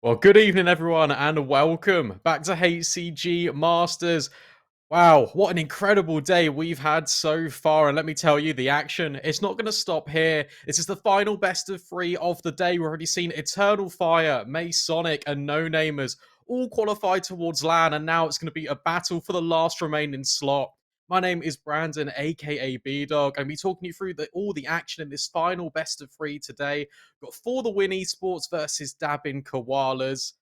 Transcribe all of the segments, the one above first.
Well, good evening, everyone, and welcome back to HCG Masters. Wow, what an incredible day we've had so far. And let me tell you, the action, it's not going to stop here. This is the final best of three of the day. We've already seen Eternal Fire, Masonic, and No Namers all qualified towards LAN. And now it's going to be a battle for the last remaining slot. My name is Brandon, aka B Dog, and we're talking you through all the action in this final best of three today. Got For the Win Esports versus Dabbing Koalas.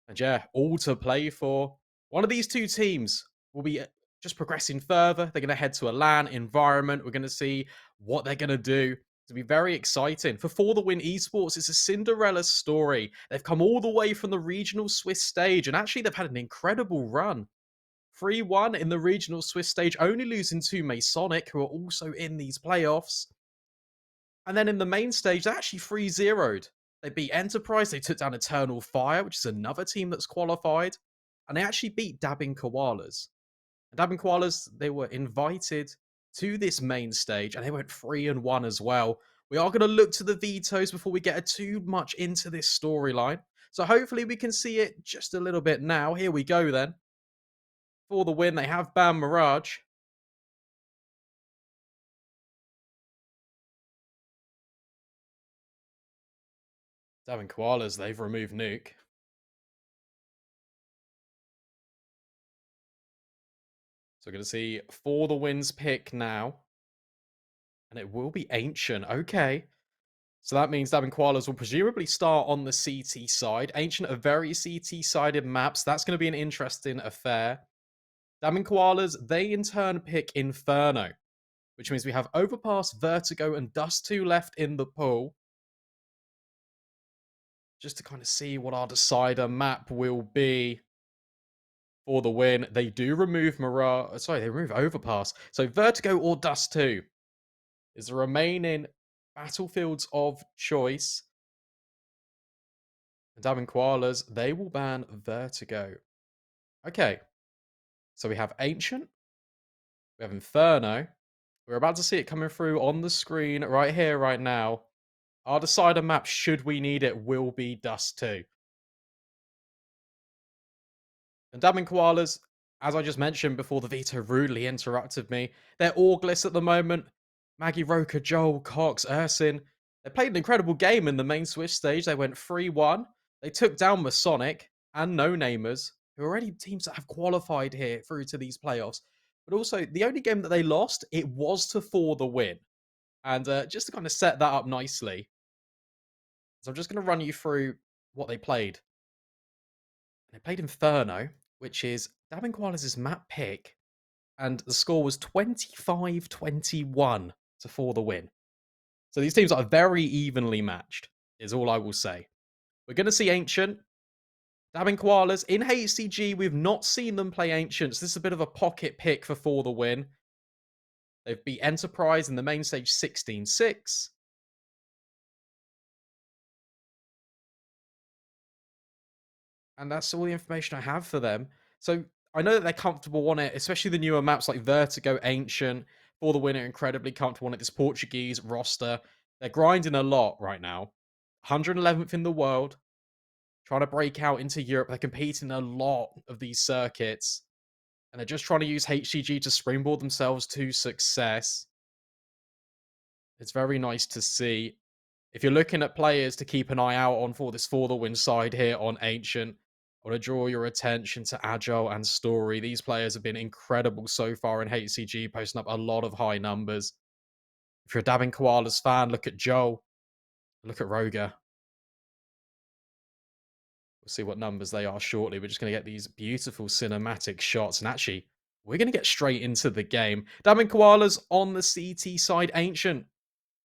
And yeah, all to play for. One of these two teams will be just progressing further. They're going to head to a LAN environment. We're going to see what they're going to do. It's going to be very exciting. For the Win Esports, it's a Cinderella story. They've come all the way from the regional Swiss stage, and actually they've had an incredible run. 3-1 in the regional Swiss stage, only losing to Masonic, who are also in these playoffs. And then in the main stage, they actually 3-0'd. They beat Enterprise, they took down Eternal Fire, which is another team that's qualified. And they actually beat Dabbing Koalas. And Dabbing Koalas, they were invited to this main stage, and they went 3-1 as well. We are going to look to the vetoes before we get too much into this storyline. So hopefully we can see it just a little bit now. Here we go then. For the win, they have banned Mirage. Dabbing Koalas, they've removed Nuke. So we're going to see For the Win's pick now. And it will be Ancient. Okay. So that means Dabbing Koalas will presumably start on the CT side. Ancient are very CT-sided maps. That's going to be an interesting affair. Dabbing Koalas, they in turn pick Inferno, which means we have Overpass, Vertigo, and Dust 2 left in the pool. Just to kind of see what our decider map will be for the win. They do remove Mirage. Sorry, they remove Overpass. So Vertigo or Dust 2 is the remaining battlefields of choice. And Dabbing Koalas, they will ban Vertigo. Okay. So we have Ancient. We have Inferno. We're about to see it coming through on the screen right here, right now. Our decider map, should we need it, will be Dust 2. And Dabbing Koalas, as I just mentioned before the veto rudely interrupted me, they're Auglis at the moment. Maggie, Roker, Joel, Cox, Ursin. They played an incredible game in the main Swiss stage. They went 3-1. They took down Masonic and No Namers, who are already teams that have qualified here through to these playoffs. But also, the only game that they lost, it was to For the Win. And just to kind of set that up nicely, so I'm just going to run you through what they played. They played Inferno, which is Dabbing Koalas' map pick, and the score was 25-21 to For the Win. So these teams are very evenly matched, is all I will say. We're going to see Ancient. Dabbing Koalas. In HCG, we've not seen them play Ancients. This is a bit of a pocket pick for the win. They've beat Enterprise in the main stage 16-6. And that's all the information I have for them. So I know that they're comfortable on it, especially the newer maps like Vertigo, Ancient. For the Win are incredibly comfortable on it. This Portuguese roster. They're grinding a lot right now. 111th in the world. Trying to break out into Europe. They're competing a lot of these circuits. And they're just trying to use HCG to springboard themselves to success. It's very nice to see. If you're looking at players to keep an eye out on for this For the Win side here on Ancient, I want to draw your attention to Agile and Story. These players have been incredible so far in HCG, posting up a lot of high numbers. If you're a Dabbing Koalas fan, look at Joel. Look at Roger. We'll see what numbers they are shortly. We're just going to get these beautiful cinematic shots. And actually, we're going to get straight into the game. Dabbing Koalas on the CT side, Ancient.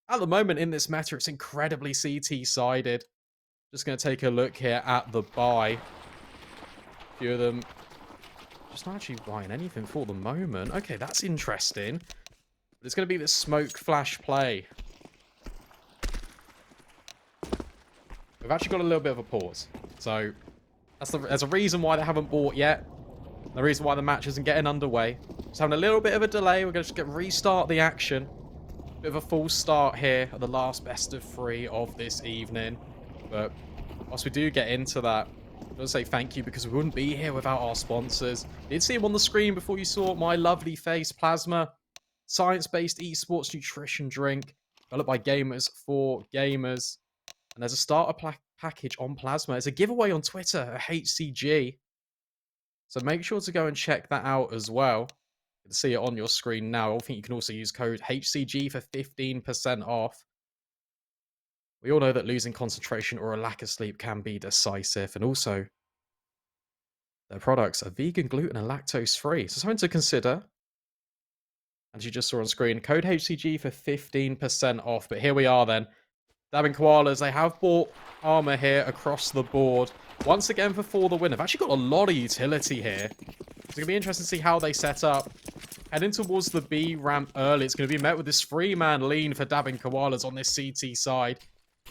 At the moment in this meta, it's incredibly CT-sided. Just going to take a look here at the buy. A few of them just not actually buying anything for the moment. Okay, that's interesting. But it's going to be this smoke flash play. We've actually got a little bit of a pause. So there's a reason why they haven't bought yet. The reason why the match isn't getting underway. Just having a little bit of a delay. We're going to just restart the action. Bit of a full start here at the last best of three of this evening. But Whilst we do get into that, I want to say thank you because we wouldn't be here without our sponsors. Did see him on the screen before you saw my lovely face, Plasma. Science-based esports nutrition drink developed by gamers for gamers. And there's a starter package on Plasma. It's a giveaway on Twitter at HCG. So make sure to go and check that out as well. You can see it on your screen now. I think you can also use code HCG for 15% off. We all know that losing concentration or a lack of sleep can be decisive. And also, their products are vegan, gluten, and lactose-free. So something to consider. As you just saw on screen, code HCG for 15% off. But here we are then. Dabbing Koalas, they have bought armor here across the board. Once again for the win. They've actually got a lot of utility here. It's going to be interesting to see how they set up. Heading towards the B ramp early. It's going to be met with this 3-man lean for Dabbing Koalas on this CT side.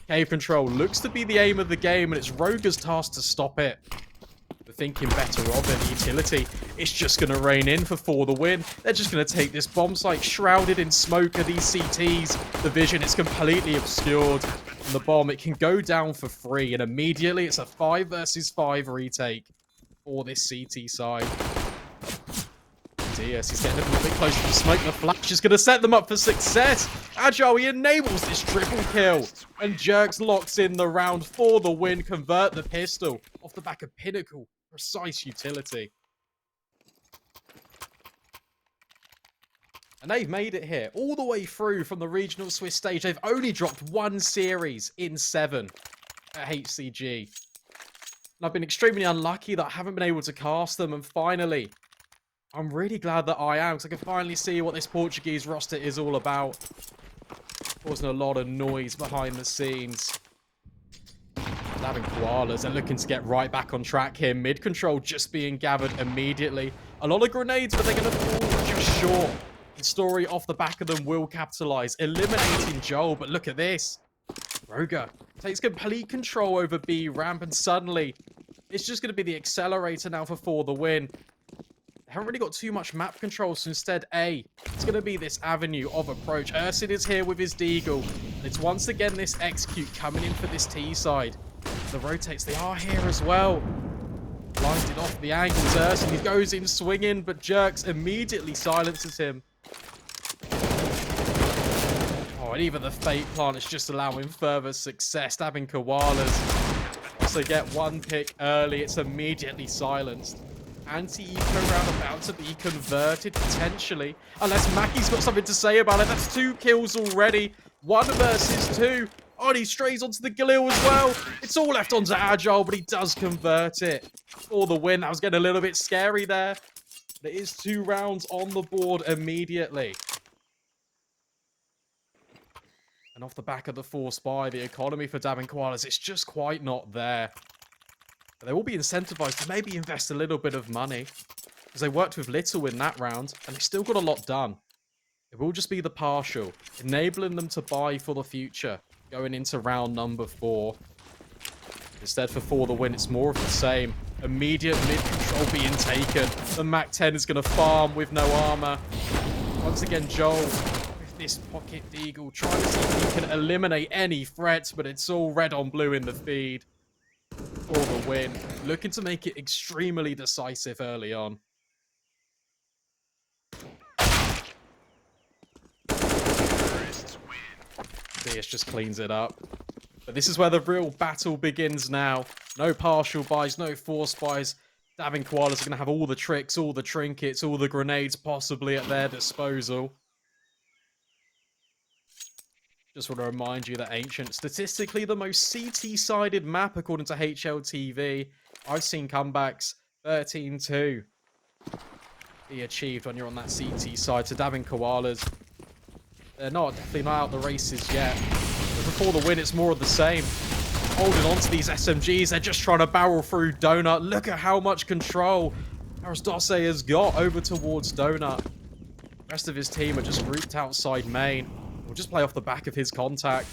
Cave control looks to be the aim of the game, and it's Roger's task to stop it. But thinking better of it, the utility, it's just going to rain in for the win. They're just going to take this bomb site shrouded in smoke of these CTs. The vision is completely obscured. And the bomb, it can go down for free. And immediately, it's a 5 versus 5 retake for this CT side. Yes, he's getting a little bit closer to smoke. The flash is going to set them up for success. Agile, he enables this triple kill. And Jerks locks in the round for the win. Convert the pistol off the back of Pinnacle. Precise utility. And they've made it here. All the way through from the regional Swiss stage. They've only dropped 1 series in 7 at HCG. And I've been extremely unlucky that I haven't been able to cast them. And finally, I'm really glad that I am, because I can finally see what this Portuguese roster is all about. Causing a lot of noise behind the scenes. Dabbing Koalas, they're looking to get right back on track here. Mid control just being gathered immediately. A lot of grenades, but they're going to fall just short. The story off the back of them will capitalize, eliminating Joel. But look at this. Roger takes complete control over B ramp, and suddenly it's just going to be the accelerator now for the win. They haven't really got too much map control, so instead, it's going to be this avenue of approach. Ursin is here with his Deagle. And it's once again this execute coming in for this T side. The rotates, they are here as well. Blinded off the angles, Ursin, he goes in swinging, but Jerks immediately silences him. Oh, and even the Fate Plant is just allowing further success. Dabbing Koalas. Also get 1 pick early, it's immediately silenced. Anti-eco round about to be converted, potentially. Unless Mackie's got something to say about it. That's 2 kills already. 1 versus 2. Oh, and he strays onto the Galil as well. It's all left onto Agile, but he does convert it for the win. That was getting a little bit scary there. There is 2 rounds on the board immediately. And off the back of the force buy, the economy for Dabbing Koalas, it's just quite not there. But they will be incentivized to maybe invest a little bit of money, because they worked with little in that round, and they still got a lot done. It will just be the partial, enabling them to buy for the future, going into round number 4. Instead for the win, it's more of the same. Immediate mid-control being taken. The Mac-10 is going to farm with no armor. Once again, Joel, with this pocket deagle, trying to see if he can eliminate any threats, but it's all red on blue in the feed. For the win, looking to make it extremely decisive early on. DS just cleans it up. But this is where the real battle begins now. No partial buys, no force buys. Dabbing Koalas are going to have all the tricks, all the trinkets, all the grenades possibly at their disposal. Just want to remind you that Ancient, statistically the most CT-sided map according to HLTV. I've seen comebacks 13-2 be achieved when you're on that CT side. So Dabbing Koalas, they're definitely not out the races yet. But before the win, it's more of the same. Holding on to these SMGs, they're just trying to barrel through Donut. Look at how much control Arasdose has got over towards Donut. The rest of his team are just grouped outside main. We'll just play off the back of his contact.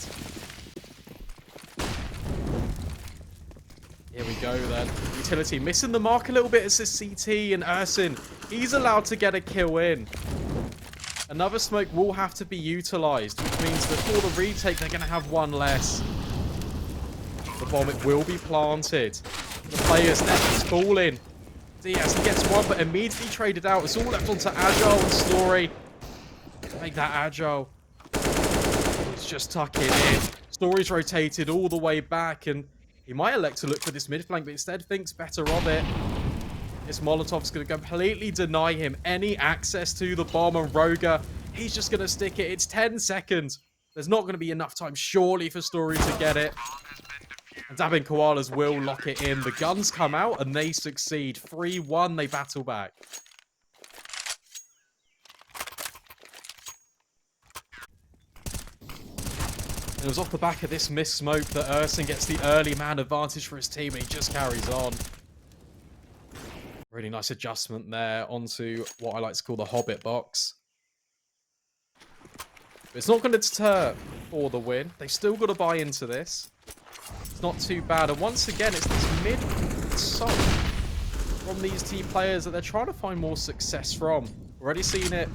Here we go then. Utility missing the mark a little bit as this CT, and Ursin, he's allowed to get a kill in. Another smoke will have to be utilized, which means that for the retake, they're going to have 1 less. The the bomb. It will be planted. The players net is falling. Diaz, he gets one, but immediately traded out. It's all left onto Agile and Story. Make that Agile. He's just tucking in. Story's rotated all the way back, and he might elect to look for this mid flank, but instead thinks better of it. This Molotov's going to completely deny him any access to the bomb, and Roga, he's just going to stick it. It's 10 seconds. There's not going to be enough time, surely, for Story to get it. And Dabbing Koalas will lock it in. The guns come out, and they succeed. 3-1, they battle back. And it was off the back of this missed smoke that Ersin gets the early man advantage for his team, and he just carries on. Really nice adjustment there onto what I like to call the Hobbit box. But it's not going to deter for the win. They still got to buy into this. It's not too bad. And once again, it's this mid assault from these team players that they're trying to find more success from. Already seen it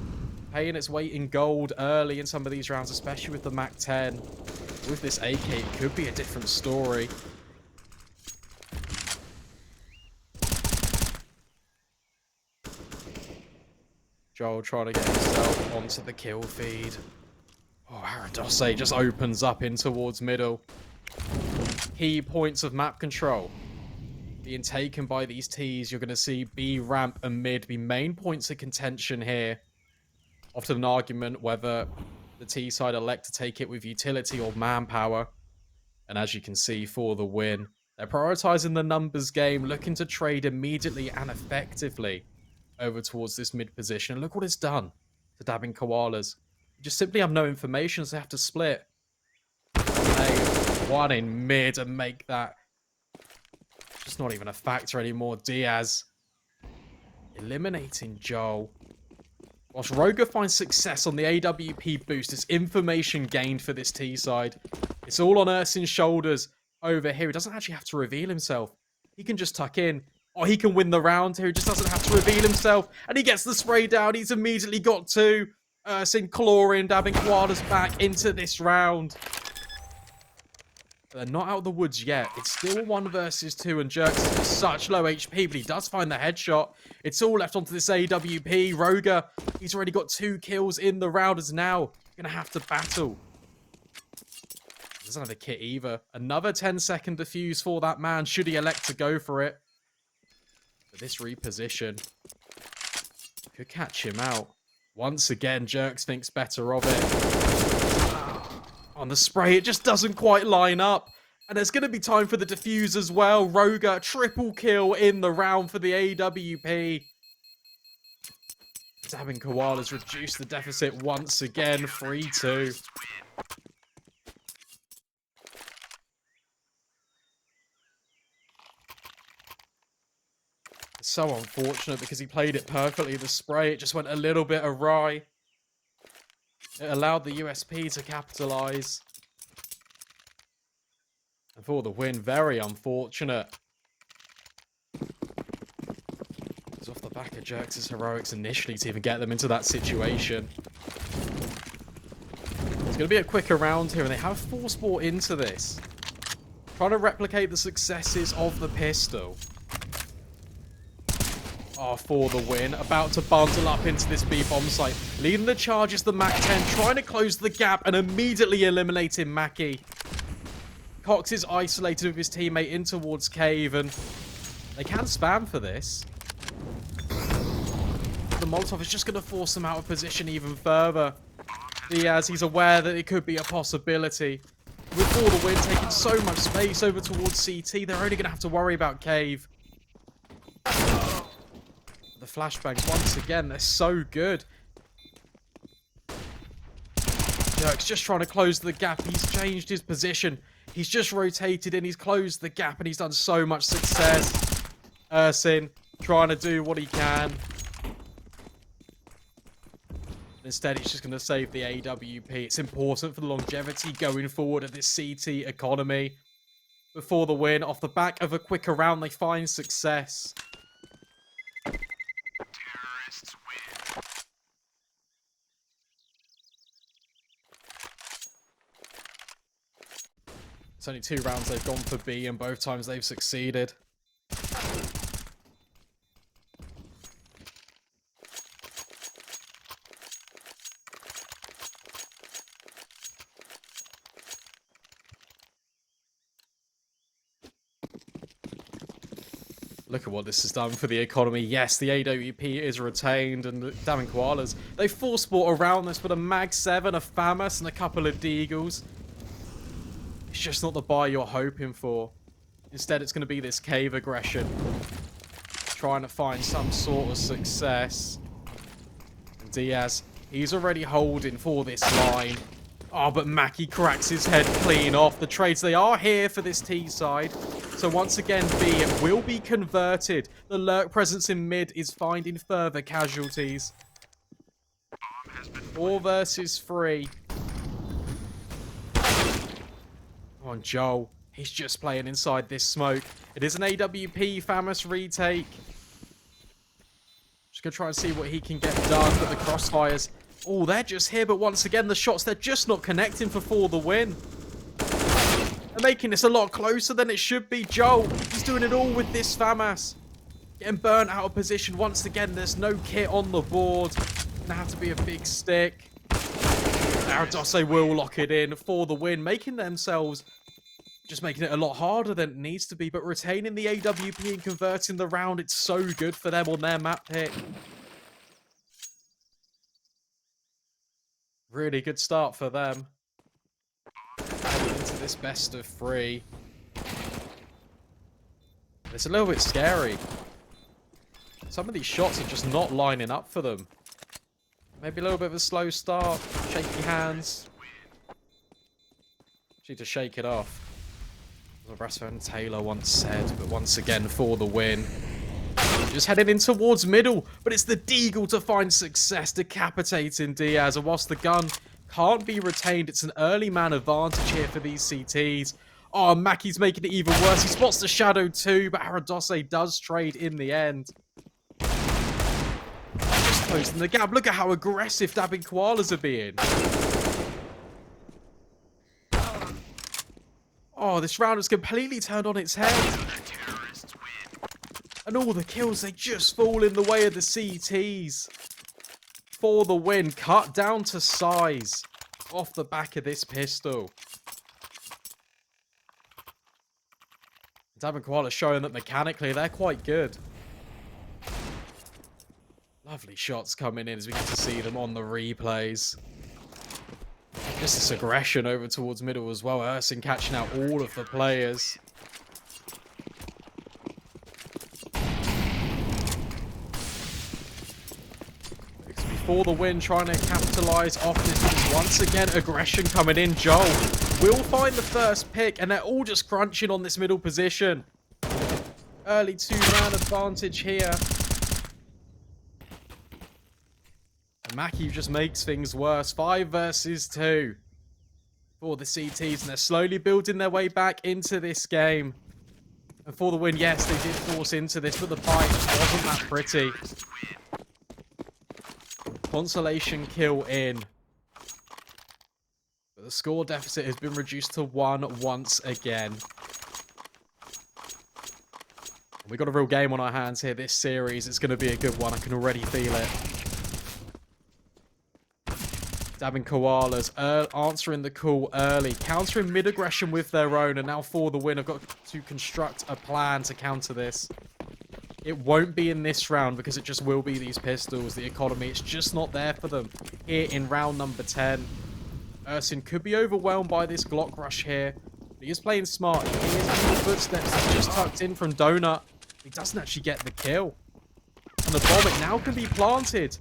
paying its weight in gold early in some of these rounds, especially with the MAC-10. With this AK, it could be a different story. Joel trying to get himself onto the kill feed. Oh, Aradose just opens up in towards middle. Key points of map control being taken by these Ts. You're going to see B, ramp, and mid be main points of contention here. Often an argument whether the T side elect to take it with utility or manpower. And as you can see, for the win, they're prioritizing the numbers game, looking to trade immediately and effectively over towards this mid position. And look what it's done to Dabbing Koalas. You just simply have no information, so they have to split. They one in mid and make that just not even a factor anymore. Diaz eliminating Joel. Whilst Roga finds success on the AWP boost, it's information gained for this T side. It's all on Ersin's shoulders over here. He doesn't actually have to reveal himself. He can just tuck in. Or he can win the round here. He just doesn't have to reveal himself. And he gets the spray down. He's immediately got two. Ersin clawing, Dabbing Koalas back into this round. They're not out of the woods yet. It's still 1 versus 2, and Jerks is such low HP, but he does find the headshot. It's all left onto this AWP. Roga, he's already got 2 kills in the round, is now going to have to battle. Doesn't have a kit either. Another 10-second defuse for that man, should he elect to go for it. But this reposition could catch him out. Once again, Jerks thinks better of it. On the spray, it just doesn't quite line up. And there's going to be time for the defuse as well. Roga, triple kill in the round for the AWP. Dabbing Koalas reduced the deficit once again, 3-2. It's so unfortunate because he played it perfectly. The spray, it just went a little bit awry. It allowed the USP to capitalize. And for the win, very unfortunate. It's off the back of Jerks' heroics initially to even get them into that situation. It's going to be a quicker round here, and they have force bought into this. Trying to replicate the successes of the pistol. Oh, for the win. About to bundle up into this B bomb site. Leading the charge is the MAC-10, trying to close the gap and immediately eliminating Mackie. Cox is isolated with his teammate in towards Cave, and they can spam for this. The Molotov is just going to force them out of position even further. Diaz, he's aware that it could be a possibility. With all the win taking so much space over towards CT, they're only going to have to worry about Cave. The flashbangs, once again, they're so good. Jerk's just trying to close the gap. He's changed his position. He's just rotated in. He's closed the gap, and he's done so much success. Ersin trying to do what he can. Instead, he's just going to save the AWP. It's important for the longevity going forward of this CT economy. Before the win, off the back of a quicker round, they find success. It's only 2 rounds they've gone for B, and both times they've succeeded. Look at what this has done for the economy. Yes, the AWP is retained, and damn Koalas. They force sport around this with a Mag 7, a FAMAS, and a couple of Deagles. It's just not the buy you're hoping for. Instead, it's going to be this cave aggression. Trying to find some sort of success. And Diaz, he's already holding for this line. Oh, but Mackie cracks his head clean off. The trades, they are here for this T side. So once again, B will be converted. The lurk presence in mid is finding further casualties. 4 versus 3. Come on, Joel. He's just playing inside this smoke. It is an AWP FAMAS retake. Just going to try and see what he can get done. But the crossfires, oh, they're just here. But once again, the shots, they're just not connecting for the win. They're making this a lot closer than it should be. Joel, he's doing it all with this FAMAS. Getting burnt out of position. Once again, there's no kit on the board. Gonna have to be a big stick. Aradose will lock it in for the win, making themselves, just making it a lot harder than it needs to be, but retaining the AWP and converting the round, it's so good for them on their map pick. Really good start for them. Heading into this best of 3. It's a little bit scary. Some of these shots are just not lining up for them. Maybe a little bit of a slow start. Shaky hands. Need to shake it off. As Rasmus Taylor once said, but once again for the win. Just heading in towards middle, but it's the Deagle to find success, decapitating Diaz. And whilst the gun can't be retained, it's an early man advantage here for these CTs. Oh, Mackie's making it even worse. He spots the Shadow too, but Aradose does trade in the end. Just closing the gap. Look at how aggressive dabbing Koalas are being. Oh, this round has completely turned on its head. And all the kills, they just fall in the way of the CTs. For the win, cut down to size off the back of this pistol. Dab and Koala showing that mechanically they're quite good. Lovely shots coming in as we get to see them on the replays. Just this aggression over towards middle as well. Ersin catching out all of the players. For the win, trying to capitalise off this. Once again, aggression coming in. Joel will find the first pick, and they're all just crunching on this middle position. Early 2-man advantage here. And Mackie just makes things worse. 5 versus 2 for the CTs, and they're slowly building their way back into this game. And for the win, yes, they did force into this, but the fight wasn't that pretty. Consolation kill in. But the score deficit has been reduced to 1 once again. We've got a real game on our hands here this series. It's going to be a good one. I can already feel it. Dabbing Koalas, answering the call early. Countering mid-aggression with their own. And now for the win, I've got to construct a plan to counter this. It won't be in this round because it just will be these pistols. The economy, it's just not there for them here in round number 10. Ersin could be overwhelmed by this Glock rush here. But he is playing smart. He is in the footsteps. He's just tucked in from Donut. He doesn't actually get the kill. And the bomb, it now can be planted.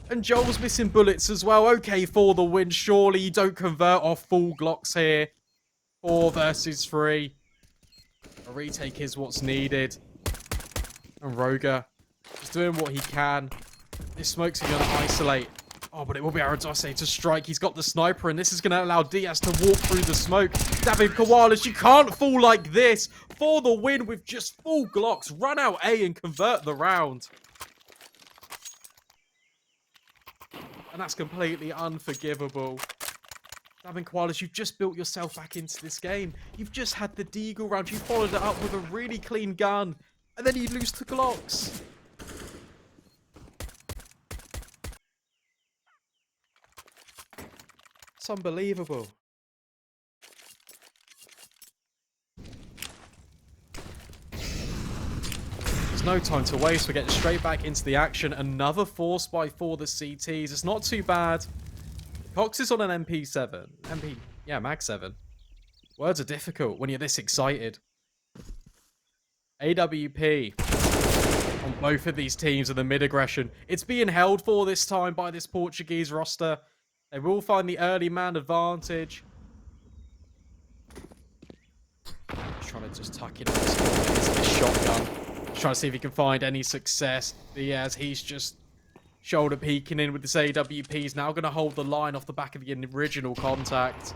And Joel's missing bullets as well. Okay, for the win. Surely you don't convert off full Glocks here. 4 versus 3. A retake is what's needed. And Roger just doing what he can. This smoke's going to isolate. Oh, but it will be Aradose to strike. He's got the sniper, and this is going to allow Diaz to walk through the smoke. David Koalas, you can't fall like this. For the win with just full Glocks. Run out A and convert the round. And that's completely unforgivable. Davin Koalas, you've just built yourself back into this game. You've just had the Deagle round. You followed it up with a really clean gun. And then you lose to Glocks. It's unbelievable. There's no time to waste. We're getting straight back into the action. Another force buy for the CTs. It's not too bad. Cox is on an MP7. Yeah, Mag 7. Words are difficult when you're this excited. AWP on both of these teams and the mid-aggression. It's being held for this time by this Portuguese roster. They will find the early man advantage. He's trying to just tuck it into this shotgun. He's trying to see if he can find any success. Diaz, he's just shoulder peeking in with this AWP. He's now going to hold the line off the back of the original contact.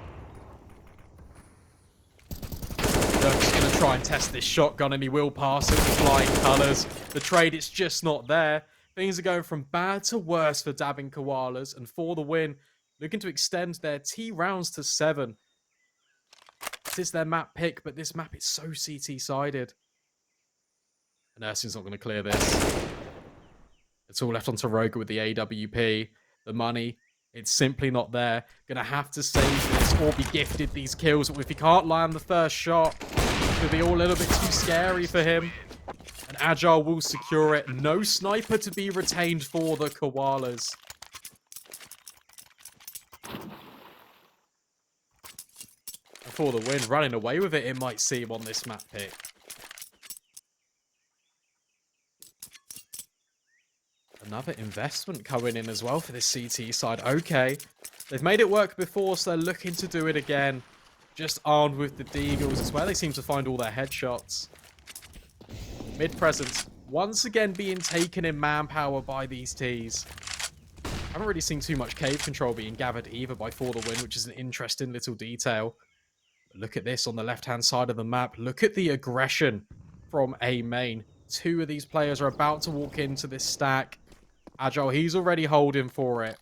Dirk's going to try and test this shotgun, and he will pass it with flying colours. The trade, it's just not there. Things are going from bad to worse for Davin Koalas, and for the win, looking to extend their T rounds to 7. This is their map pick, but this map is so CT-sided. And Ersin's not going to clear this. It's all left onto Roga with the AWP. The money, it's simply not there. Gonna have to save this or be gifted these kills. If he can't land the first shot, it'll be all a little bit too scary for him. And Agile will secure it. No sniper to be retained for the Koalas. And for the win, running away with it, it might seem on this map pick. Another investment coming in as well for this CT side. Okay. They've made it work before, so they're looking to do it again. Just armed with the Deagles. It's where they seem to find all their headshots. Mid-presence. Once again being taken in manpower by these Ts. I haven't really seen too much cave control being gathered either by For the Win, which is an interesting little detail. But look at this on the left-hand side of the map. Look at the aggression from A main. 2 of these players are about to walk into this stack. Agile, he's already holding for it.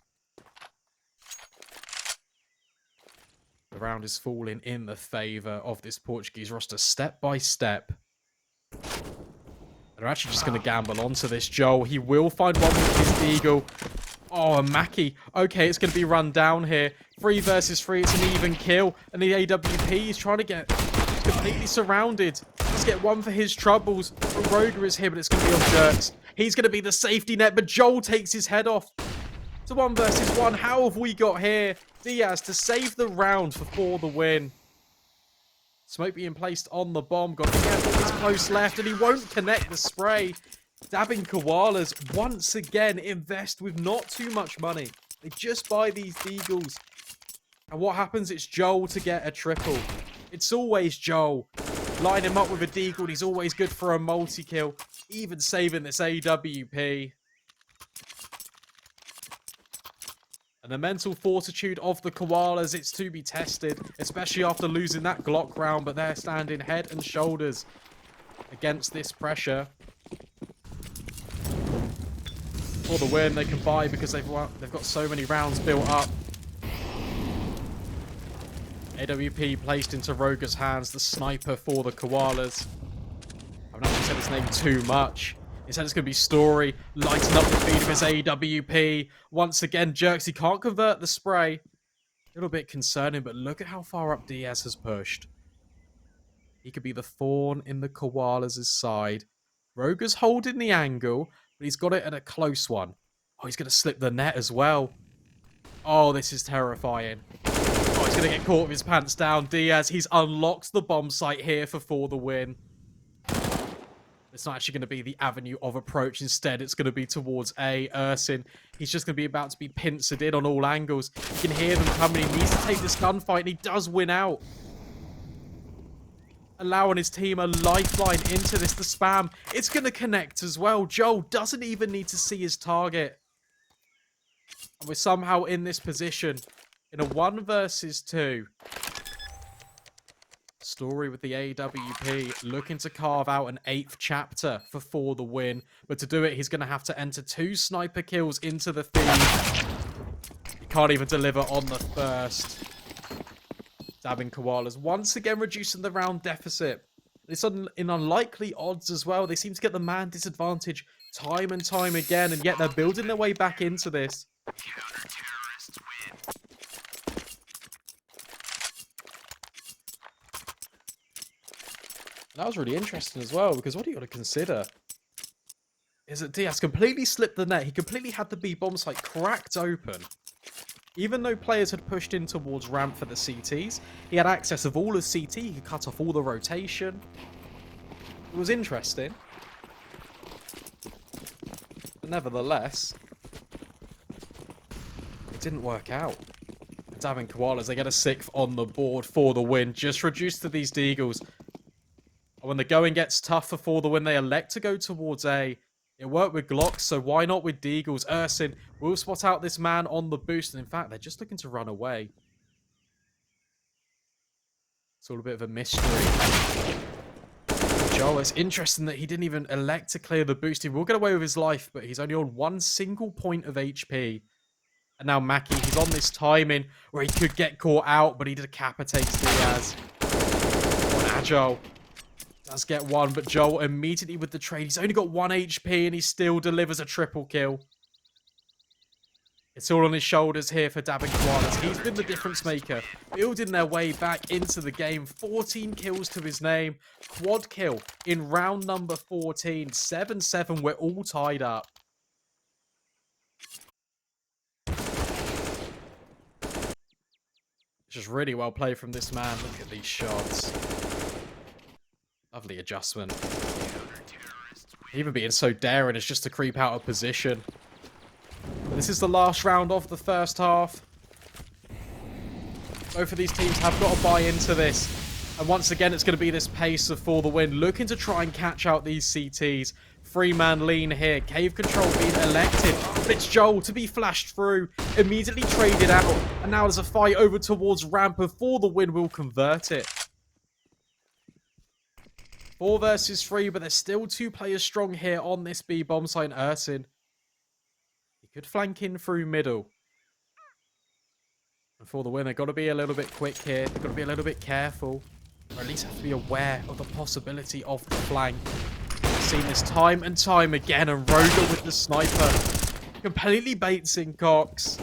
The round is falling in the favour of this Portuguese roster step by step. They're actually just going to gamble onto this Joel. He will find one with his Eagle. Oh, and Mackie. Okay, it's going to be run down here. 3 versus 3. It's an even kill. And the AWP is trying to get completely surrounded. Let's get one for his troubles. Roga is here, but it's going to be on Jerks. He's going to be the safety net, but Joel takes his head off. It's a 1 versus 1. How have we got here? Diaz to save the round for the win. Smoke being placed on the bomb. Got to get his close left, and he won't connect the spray. Davin Koalas once again invest with not too much money. They just buy these Deagles. And what happens? It's Joel to get a triple. It's always Joel. Line him up with a Deagle. He's always good for a multi-kill. Even saving this AWP. And the mental fortitude of the Koalas, it's to be tested. Especially after losing that Glock round. But they're standing head and shoulders against this pressure. For the win, they can buy because they've got so many rounds built up. AWP placed into Roga's hands, the sniper for the Koalas. I haven't actually said his name too much. Instead, it's going to be Story, lighting up the feed of his AWP. Once again, Jerks, he can't convert the spray. A little bit concerning, but look at how far up Diaz has pushed. He could be the thorn in the Koalas' side. Roga's holding the angle, but he's got it at a close one. Oh, he's going to slip the net as well. Oh, this is terrifying. Oh, he's going to get caught with his pants down. Diaz, he's unlocked the bomb site here for the win. It's not actually going to be the avenue of approach. Instead, it's going to be towards A. Ersin. He's just going to be about to be pincered in on all angles. You can hear them coming. He needs to take this gunfight, and he does win out. Allowing his team a lifeline into this. The spam, it's going to connect as well. Joel doesn't even need to see his target. And we're somehow in this position in a 1 versus 2. Story with the AWP looking to carve out an 8th chapter for the win. But to do it, he's going to have to enter 2 sniper kills into the feed. He can't even deliver on the first. Dabbing Koalas once again reducing the round deficit. It's in unlikely odds as well. They seem to get the man disadvantage time and time again, and yet they're building their way back into this. That was really interesting as well, because what do you got to consider is that Diaz completely slipped the net. He completely had the B bomb site cracked open. Even though players had pushed in towards ramp for the CTs, he had access of all of CT. He could cut off all the rotation. It was interesting. But nevertheless, it didn't work out. Dabbing Koalas, they get a 6th on the board for the win. Just reduced to these Deagles. When the going gets tougher for the win, they elect to go towards A. It worked with Glocks, so why not with Deagles? Ursin will spot out this man on the boost, and in fact, they're just looking to run away. It's all a bit of a mystery. Joel, it's interesting that he didn't even elect to clear the boost. He will get away with his life, but he's only on one single point of HP. And now Mackie, he's on this timing where he could get caught out, but he decapitates Diaz. On Agile. Does get one, but Joel immediately with the trade. He's only got 1 HP and he still delivers a triple kill. It's all on his shoulders here for Dabbing Koalas. He's been the difference maker, building their way back into the game. 14 kills to his name. Quad kill in round number 14. 7-7. We're all tied up. It's just really well played from this man. Look at these shots. Lovely adjustment. Even being so daring is just to creep out of position. This is the last round of the first half. Both of these teams have got to buy into this. And once again, it's going to be this pace of for the win. Looking to try and catch out these CTs. 3-man lean here. Cave control being elected. But it's Joel to be flashed through. Immediately traded out. And now there's a fight over towards ramp. And for the win will convert it. 4 versus 3, but there's still 2 players strong here on this B bomb site. Ursin. He could flank in through middle. And for the win, they've got to be a little bit quick here. They've got to be a little bit careful. Or at least have to be aware of the possibility of the flank. I've seen this time and time again. And Roger with the sniper. Completely baits in Cox.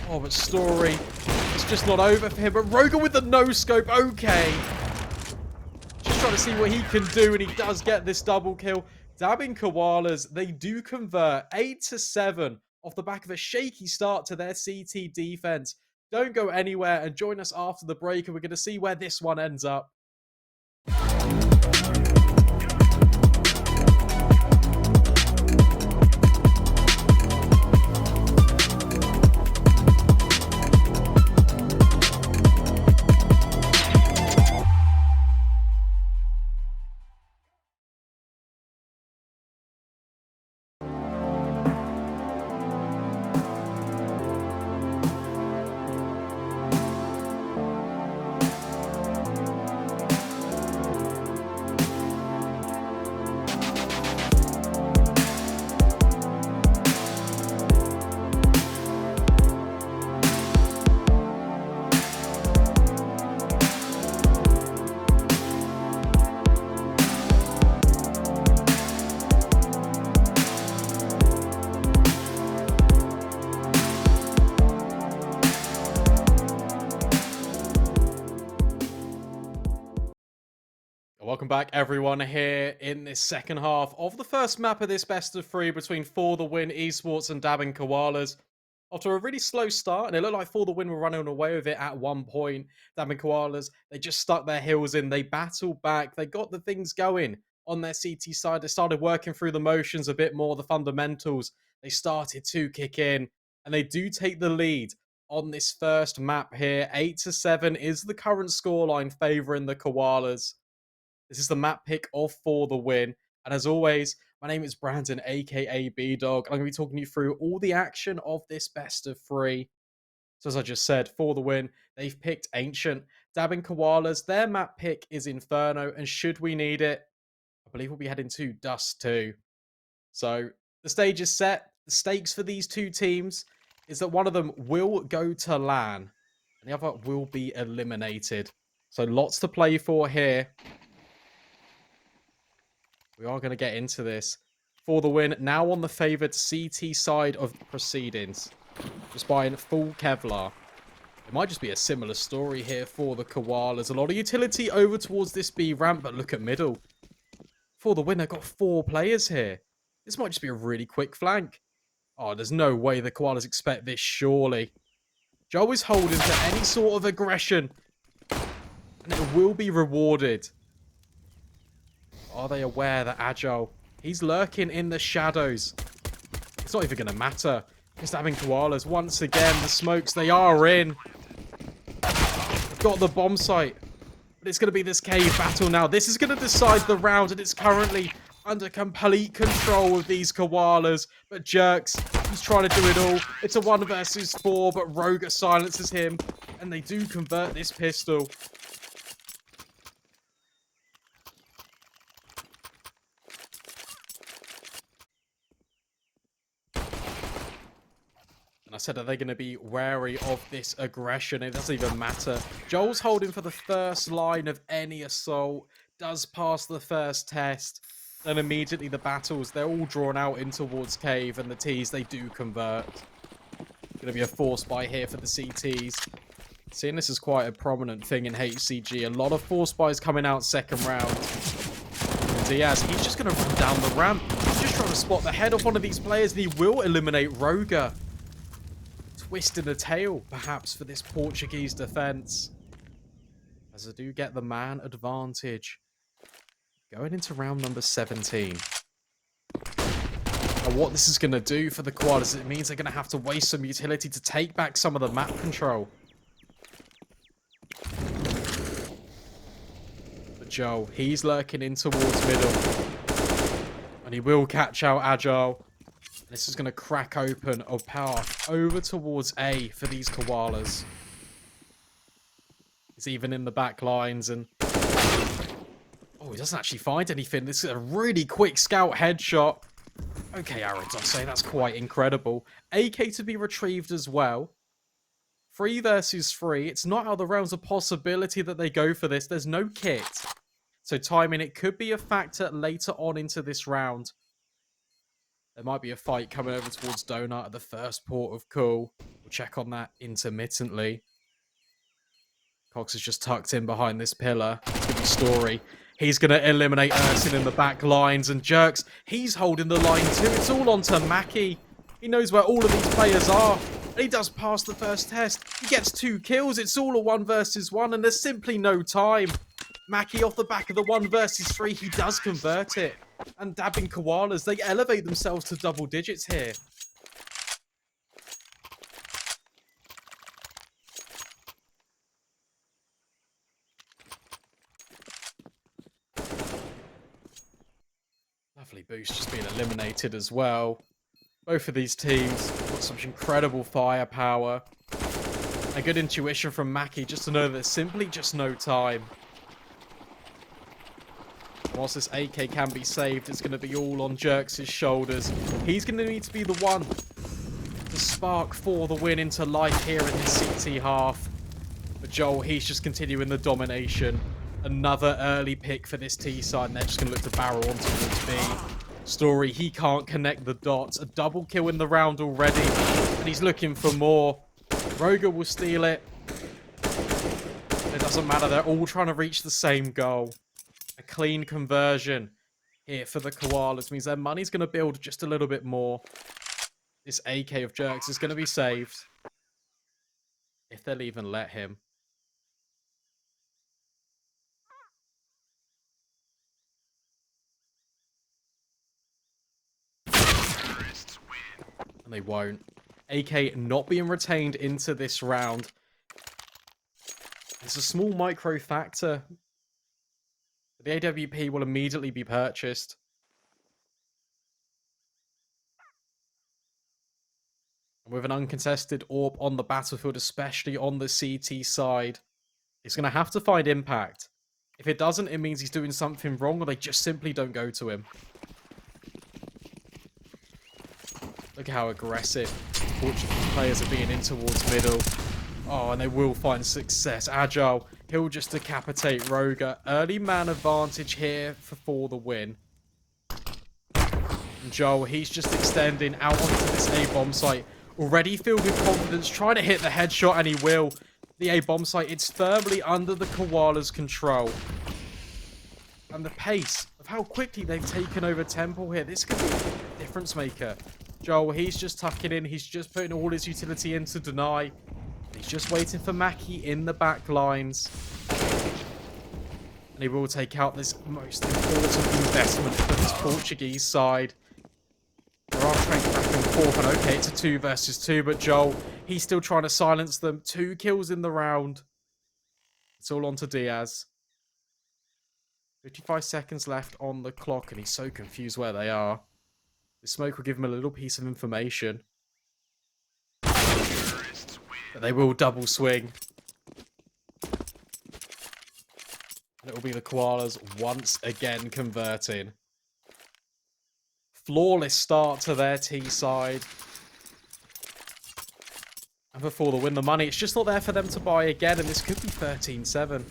Oh, but Story. It's just not over for him. But Roger with the no-scope. Okay. Trying to see what he can do, and he does get this double kill. Dabbing Koalas, they do convert 8-7 off the back of a shaky start to their CT defense. Don't go anywhere and join us after the break, and we're going to see where this one ends up. Welcome back, everyone, here in this second half of the first map of this best of 3 between For the Win Esports and Dabbing Koalas. After a really slow start, and it looked like For the Win were running away with it at one point, Dabbing Koalas, they just stuck their heels in, they battled back, they got the things going on their CT side, they started working through the motions a bit more, the fundamentals, they started to kick in, and they do take the lead on this first map here. 8-7 is the current scoreline favouring the Koalas. This is the map pick of For the Win. And as always, my name is Brandon, aka B-Dog. I'm going to be talking you through all the action of this best of 3. So as I just said, For the Win, they've picked Ancient. Dabbing Koalas, their map pick is Inferno. And should we need it, I believe we'll be heading to Dust 2. So the stage is set. The stakes for these two teams is that one of them will go to LAN. and the other will be eliminated. So lots to play for here. We are going to get into this for the win. Now on the favoured CT side of the proceedings. Just buying full Kevlar. It might just be a similar story here for the Koalas. A lot of utility over towards this B ramp, but look at middle. For the win, they've got 4 players here. This might just be a really quick flank. Oh, there's no way the Koalas expect this, surely. Joe is holding to any sort of aggression, and it will be rewarded. Are they aware that Agile, he's lurking in the shadows? It's not even going to matter. Just having Koalas once again. The smokes, they are in. They've got the bomb site. But it's going to be this cave battle now. This is going to decide the round, and it's currently under complete control of these Koalas. But Jerks, he's trying to do it all. It's a 1 versus 4, but Roger silences him. And they do convert this pistol. I said, are they going to be wary of this aggression? It doesn't even matter. Joel's holding for the first line of any assault. Does pass the first test. Then immediately the battles, they're all drawn out in towards cave. And the Ts, they do convert. Going to be a force buy here for the CTs. Seeing this is quite a prominent thing in HCG. A lot of force buys coming out second round. And Diaz, he's just going to run down the ramp. He's just trying to spot the head of one of these players. And he will eliminate Roger. Twist in the tail, perhaps, for this Portuguese defense. As I do get the man advantage. Going into round number 17. And what this is going to do for the Koalas, it means they're going to have to waste some utility to take back some of the map control. But Joe, he's lurking in towards middle. And he will catch out Agile. This is going to crack open a path over towards A for these Koalas. He's even in the back lines and... Oh, he doesn't actually find anything. This is a really quick scout headshot. Okay, Arrows, I'll say that's quite incredible. AK to be retrieved as well. 3 versus 3. It's not out of the realms of possibility that they go for this. There's no kit. So timing, it could be a factor later on into this round. There might be a fight coming over towards Donut at the first port of call. We'll check on that intermittently. Cox is just tucked in behind this pillar. It's going to be Story. He's going to eliminate Ursin in the back lines. And Jerks, he's holding the line too. It's all on to Mackie. He knows where all of these players are. And he does pass the first test. He gets 2 kills. It's all a 1 versus 1. And there's simply no time. Mackie off the back of the 1 versus 3. He does convert it. And dabbing Koalas, they elevate themselves to double digits here. Lovely boost just being eliminated as well. Both of these teams got some incredible firepower. A good intuition from Mackie just to know that there's simply just no time. Whilst this AK can be saved, it's going to be all on Jerks' shoulders. He's going to need to be the one to spark for the win into life here in this CT half. But Joel, he's just continuing the domination. Another early pick for this T side, and they're just going to look to barrel on towards B. Story, he can't connect the dots. A double kill in the round already, and he's looking for more. Roger will steal it. It doesn't matter, they're all trying to reach the same goal. A clean conversion here for the Koalas means their money's going to build just a little bit more. This AK of Jerks is going to be saved. If they'll even let him. And they won't. AK not being retained into this round. It's a small micro factor. The AWP will immediately be purchased. And with an uncontested AWP on the battlefield, especially on the CT side, it's going to have to find impact. If it doesn't, it means he's doing something wrong or they just simply don't go to him. Look how aggressive Portuguese players are being in towards middle. Oh, and they will find success. Agile, he'll just decapitate Roger. Early man advantage here for the win. And Joel, he's just extending out onto this A-bomb site. Already filled with confidence, trying to hit the headshot, and he will. The A-bomb site, it's firmly under the Koalas' control. And the pace of how quickly they've taken over Temple here, this could be a difference maker. Joel, he's just tucking in. He's just putting all his utility in to deny. He's just waiting for Mackie in the back lines. And he will take out this most important investment for this Portuguese side. There are trades back and forth, and okay, it's a 2 versus 2, but Joel, he's still trying to silence them. 2 kills in the round. It's all on to Diaz. 55 seconds left on the clock, and he's so confused where they are. The smoke will give him a little piece of information. But they will double swing. And it will be the Koalas once again converting. Flawless start to their T side. And before the win, the money, it's just not there for them to buy again, and this could be 13-7.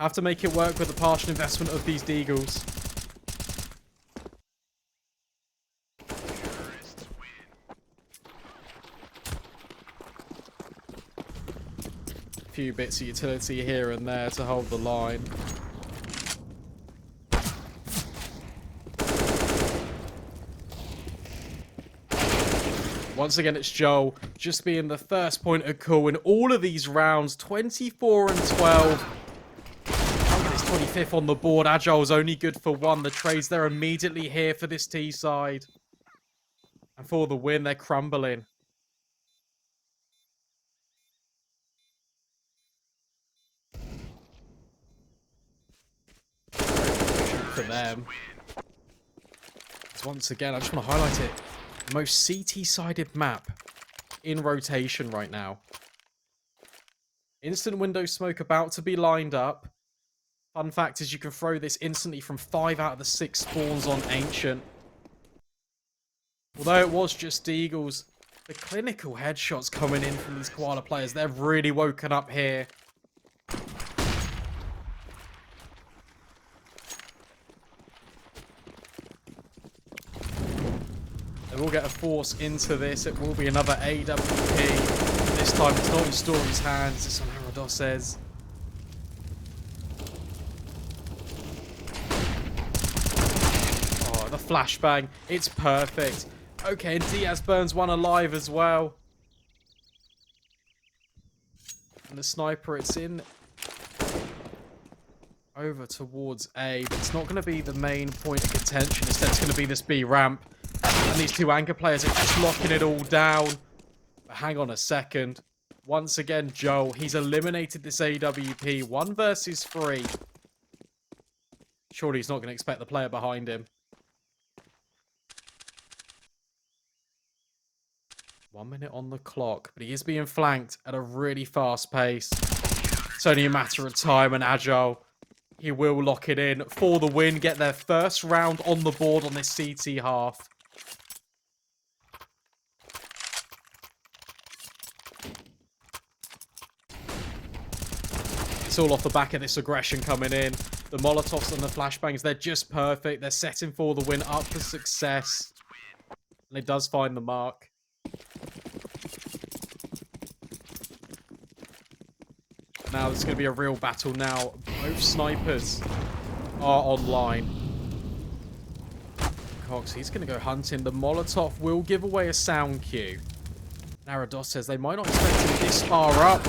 Have to make it work with the partial investment of these Deagles. A few bits of utility here and there to hold the line. Once again, it's Joel just being the first point of call in all of these rounds. 24 and 12. I'll get his 25th on the board. Agile's only good for 1. The trades, they're immediately here for this T side. And for the win, they're crumbling. For them. So once again, I just want to highlight it. Most CT-sided map in rotation right now. Instant window smoke about to be lined up. Fun fact is you can throw this instantly from 5 out of the 6 spawns on Ancient. Although it was just Eagles, the clinical headshots coming in from these Koala players, they've really woken up here. They will get a force into this. It will be another AWP. This time it's not in Story's hands. It's on Arados's. Oh, the flashbang. It's perfect. Okay, and Diaz burns one alive as well. And the sniper, it's in over towards A, but it's not going to be the main point of contention. Instead, it's going to be this B ramp. And these 2 anchor players are just locking it all down. But hang on a second. Once again, Joel, he's eliminated this AWP. 1 versus 3. Surely he's not going to expect the player behind him. 1 minute on the clock, but he is being flanked at a really fast pace. It's only a matter of time, and Agile, he will lock it in for the win, get their first round on the board on this CT half. It's all off the back of this aggression coming in. The Molotovs and the flashbangs, they're just perfect. They're setting for the win, up for success. And it does find the mark. Now, there's going to be a real battle now. Both snipers are online. Cox, he's going to go hunting. The Molotov will give away a sound cue. Narados says they might not expect him this far up.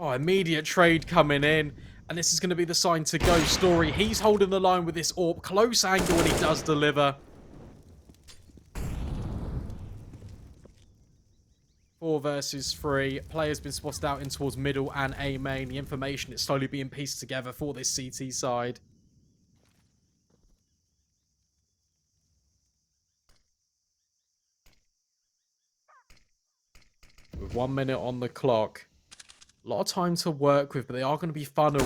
Oh, immediate trade coming in. And this is going to be the sign to go. Story, he's holding the line with this AWP. Close angle, and he does deliver. 4 versus 3. Players been spotted out in towards middle and A main. The information is slowly being pieced together for this CT side. With 1 minute on the clock. A lot of time to work with, but they are going to be funneled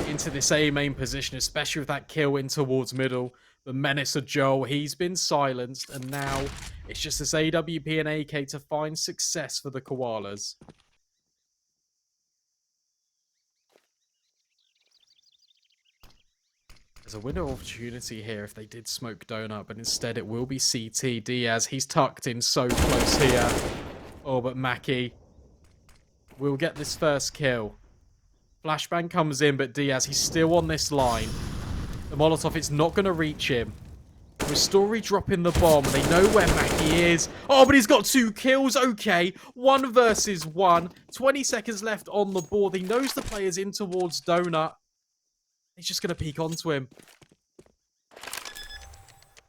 into this A main position, especially with that kill in towards middle. The menace of Joel, he's been silenced, and now it's just this AWP and AK to find success for the Koalas. There's a window of opportunity here if they did smoke donut, but instead it will be CT. Diaz, he's tucked in so close here. Oh, but Mackie will get this first kill. Flashbang comes in, but Diaz, he's still on this line. The Molotov, it's not going to reach him. With Story dropping the bomb, they know where Mackie is. Oh, but he's got 2 kills. Okay, 1 versus 1. 20 seconds left on the board. He knows the player's in towards Donut. He's just going to peek onto him.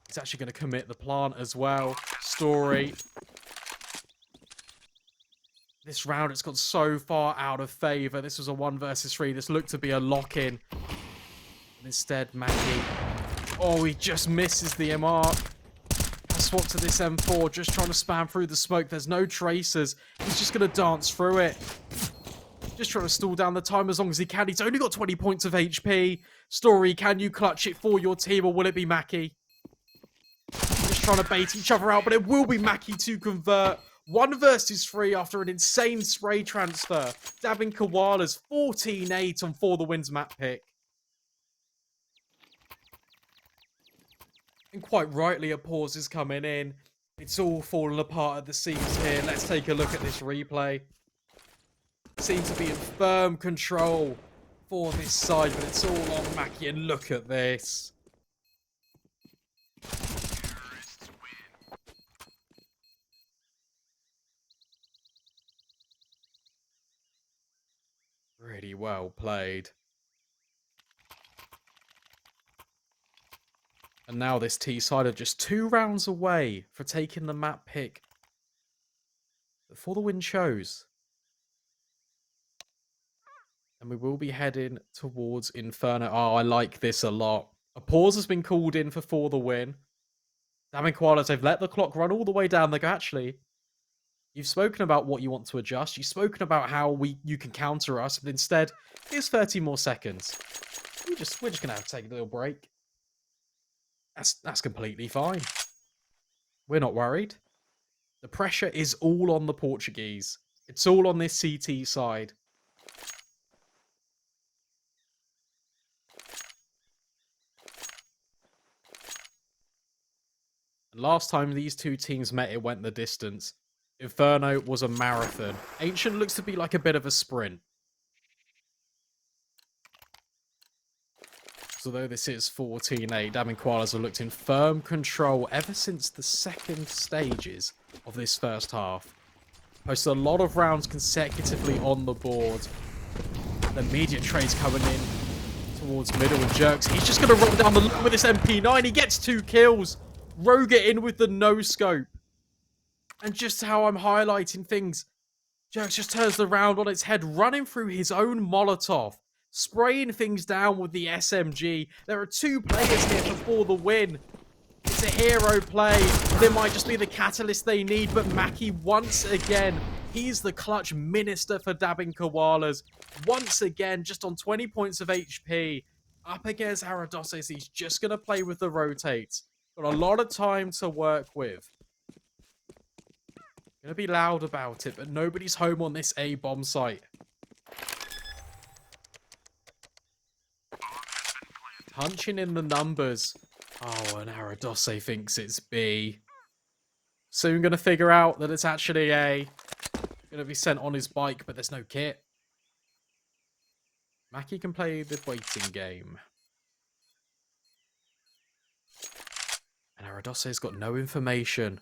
He's actually going to commit the plant as well. Story. This round, it's gone so far out of favor. This was a 1 versus 3. This looked to be a lock-in. Instead, Mackie. Oh, he just misses the MR. I swap to this M4, just trying to spam through the smoke. There's no tracers. He's just going to dance through it. Just trying to stall down the time as long as he can. He's only got 20 points of HP. Story, can you clutch it for your team, or will it be Mackie? Just trying to bait each other out, but it will be Mackie to convert. 1 versus 3 after an insane spray transfer. Dabbing Koalas 14-8 on For the Wins map pick. And quite rightly, a pause is coming in. It's all falling apart at the seams here. Let's take a look at this replay. Seems to be in firm control for this side, but it's all on Mackie, and look at this. Really well played. And now this T-side are just 2 rounds away for taking the map pick that For the Win chose. And we will be heading towards Inferno. Oh, I like this a lot. A pause has been called in For the Win. Damn Koalas, they've let the clock run all the way down. They go, actually, you've spoken about what you want to adjust. You've spoken about how you can counter us. But instead, here's 30 more seconds. We're just going to have to take a little break. That's completely fine. We're not worried. The pressure is all on the Portuguese. It's all on this CT side. And last time these 2 teams met, it went the distance. Inferno was a marathon. Ancient looks to be like a bit of a sprint. So though this is 14-8, Damn Koalas have looked in firm control ever since the second stages of this first half. Posted a lot of rounds consecutively on the board. The immediate trades coming in towards middle and Jerks. He's just going to roll down the line with this MP9. He gets 2 kills. Rogue it in with the no-scope. And just how I'm highlighting things, Jerks just turns the round on its head, running through his own Molotov. Spraying things down with the SMG. There are 2 players here For the Win. It's a hero play. There might just be the catalyst they need, but Mackie once again, he's the clutch minister for Dabbing Koalas. Once again, just on 20 points of HP. Up against Aradoses, he's just going to play with the rotates. Got a lot of time to work with. Gonna be loud about it, but nobody's home on this A bomb site. Punching in the numbers. Oh, and Aradose thinks it's B. Soon going to figure out that it's actually A. Going to be sent on his bike, but there's no kit. Mackie can play the waiting game. And Aradose's got no information.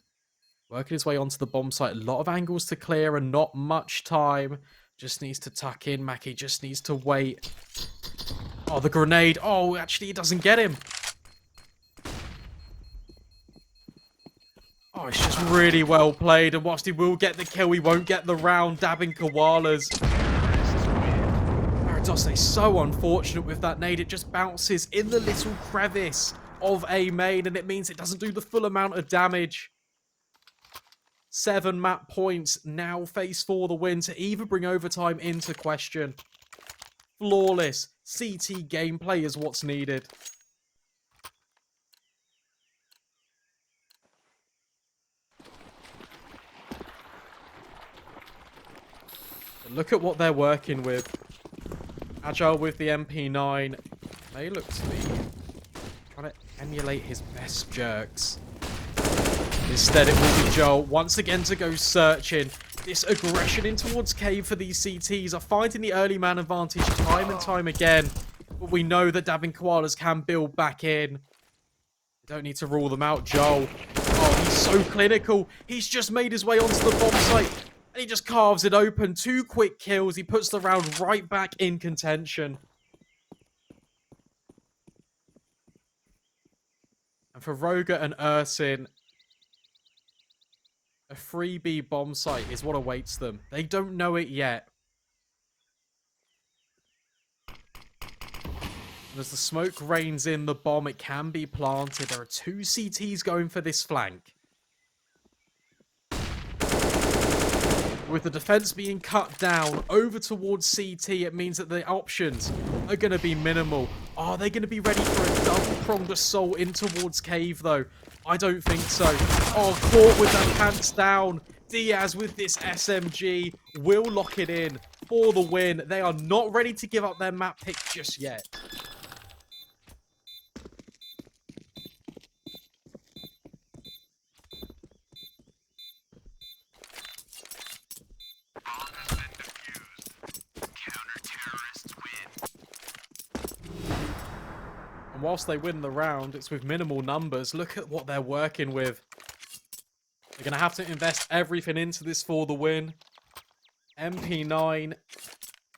Working his way onto the bomb site. A lot of angles to clear and not much time. Just needs to tuck in. Mackie just needs to wait. Oh, the grenade. Oh, actually, it doesn't get him. Oh, it's just really well played. And whilst he will get the kill, he won't get the round. Dabbing Koalas. Aradose so unfortunate with that nade. It just bounces in the little crevice of A main, and it means it doesn't do the full amount of damage. 7 map points now face For the Win to even bring overtime into question. Flawless CT gameplay is what's needed. And look at what they're working with. Agile with the MP9. May look to be emulate his best jerks. Instead, it will be Joel once again to go searching. This aggression in towards Cave for these CTs are finding the early man advantage time and time again. But we know that Dabbing Koalas can build back in. We don't need to rule them out, Joel. Oh, he's so clinical. He's just made his way onto the bomb site. And he just carves it open. 2 quick kills. He puts the round right back in contention. And for Roger and Ursin, a 3B bomb site is what awaits them. They don't know it yet. And as the smoke rains in the bomb, it can be planted. There are 2 CTs going for this flank. With the defense being cut down over towards CT, it means that the options are going to be minimal. Are they going to be ready for a double-pronged assault in towards Cave, though? I don't think so. Oh, caught with their pants down. Diaz with this SMG will lock it in for the win. They are not ready to give up their map pick just yet. And whilst they win the round, it's with minimal numbers. Look at what they're working with. They're going to have to invest everything into this for the win. MP9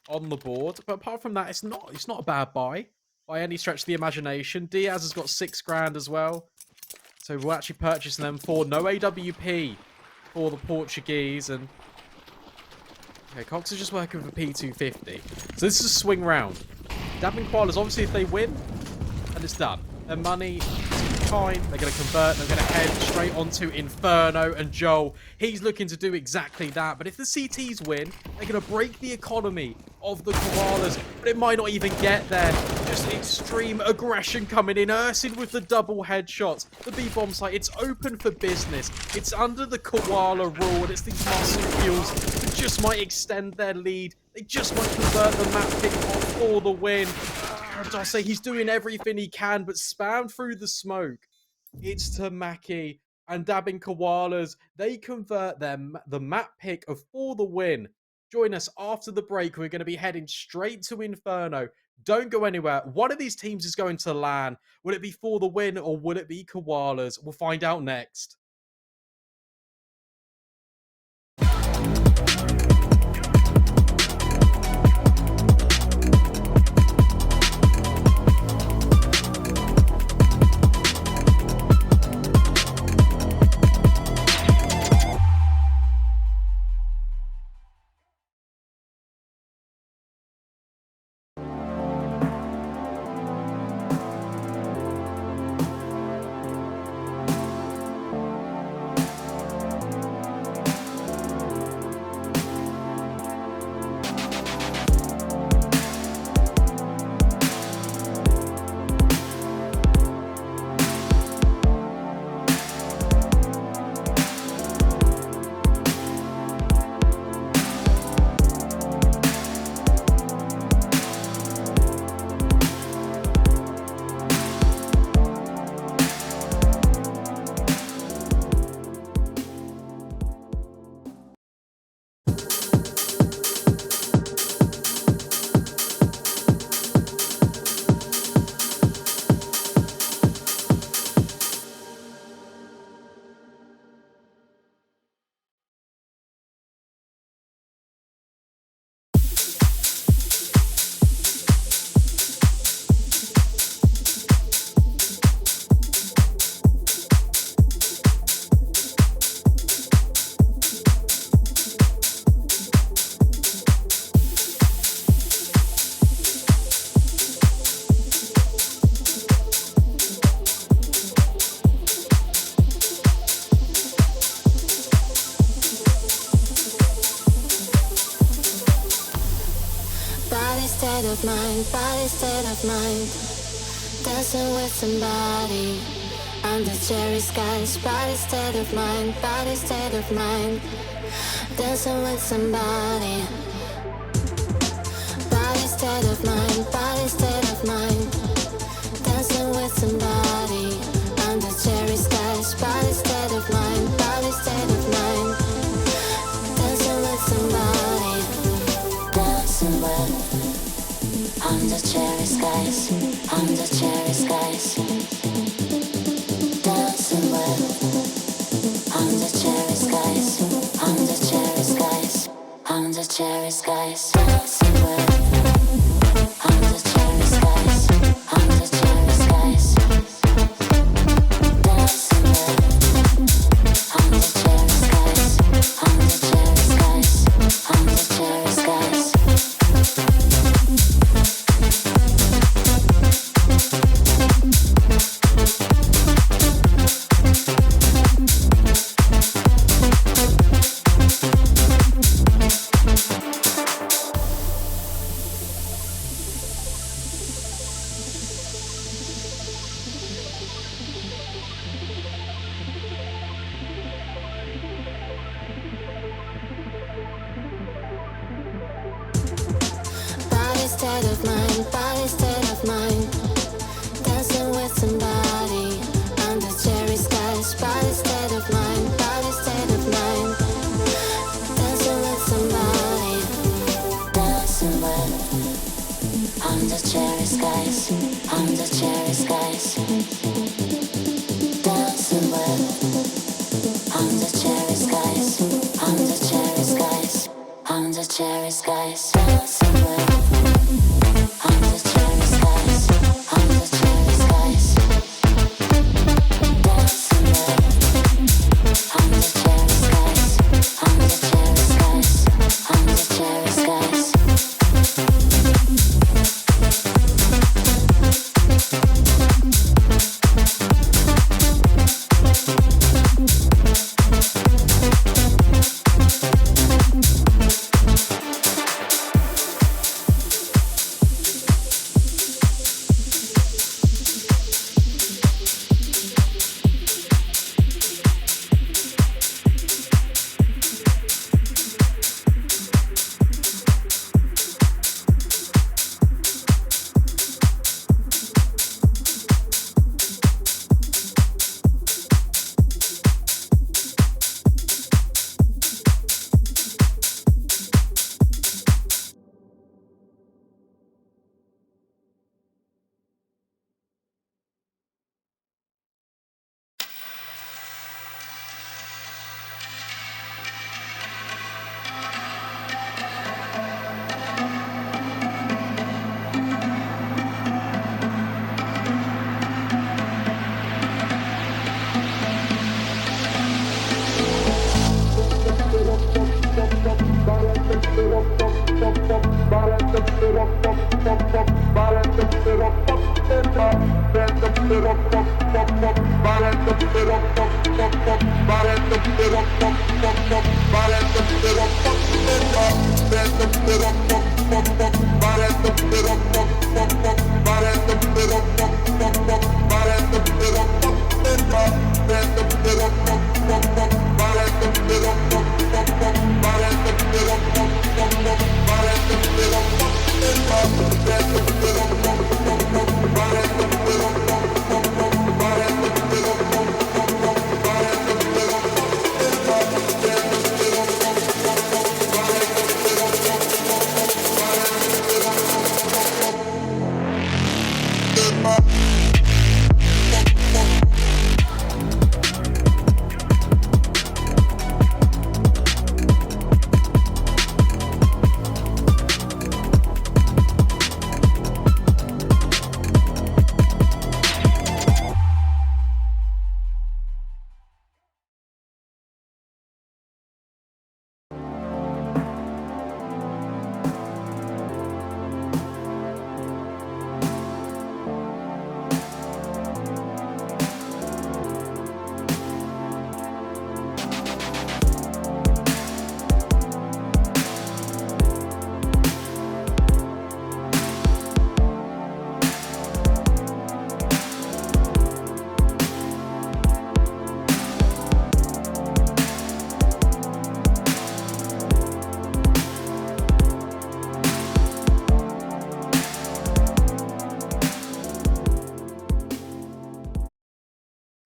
on the board. But apart from that, it's not a bad buy by any stretch of the imagination. Diaz has got 6 grand as well. So we'll actually purchase them for no AWP for the Portuguese. And okay, Cox is just working with a P250. So this is a swing round. Dabbing Koalas, obviously, if they win, and it's done. Their money is fine. They're going to convert. They're going to head straight onto Inferno. And Joel, he's looking to do exactly that. But if the CTs win, they're going to break the economy of the Koalas. But it might not even get there. Just extreme aggression coming in. Ursin with the double headshots. The B-bomb site, it's open for business. It's under the Koala rule. And it's these marsupials that just might extend their lead. They just might convert the map pick for the win. I say he's doing everything he can, but spam through the smoke. It's Tamaki and Dabbing Koalas. They convert the map pick of for the win. Join us after the break. We're going to be heading straight to Inferno. Don't go anywhere. One of these teams is going to land. Will it be for the win or will it be Koalas? We'll find out next. Body state of mind, dancing with somebody under cherry skies. Body state of mind, body state of mind, dancing with somebody. Body state of mind, dancing with somebody skies, under cherry skies, dancing with under cherry skies, under cherry skies, under cherry skies, dancing with under cherry skies, under cherry skies, dancing with under cherry skies, under cherry skies, under cherry skies. Body state of mind, body state of mind. Dancing with somebody under cherry skies. Body state of mind, body state of mind. Dancing with somebody, dancing with under cherry skies, under cherry skies. Dancing with under cherry skies, under cherry skies, under cherry skies. Dancing with under cherry skies, under cherry skies. Dancing with under cherry skies, under cherry skies, under cherry skies.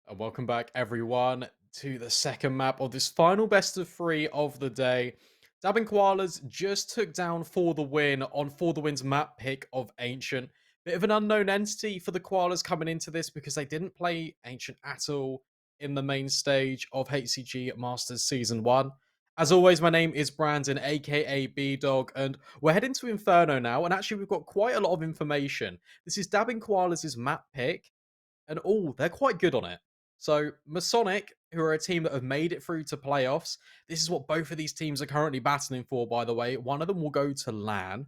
And welcome back, everyone, to the second map of this final best of three of the day. Dabbing Koalas just took down For the Win on For the Win's map pick of Ancient. Bit of an unknown entity for the Koalas coming into this because they didn't play Ancient at all in the main stage of HCG Masters Season 1. As always, my name is Brandon, aka B-Dog, and we're heading to Inferno now, and actually we've got quite a lot of information. This is Dabbing Koalas' map pick, and they're quite good on it. So, Masonic, who are a team that have made it through to playoffs, this is what both of these teams are currently battling for, by the way. One of them will go to LAN,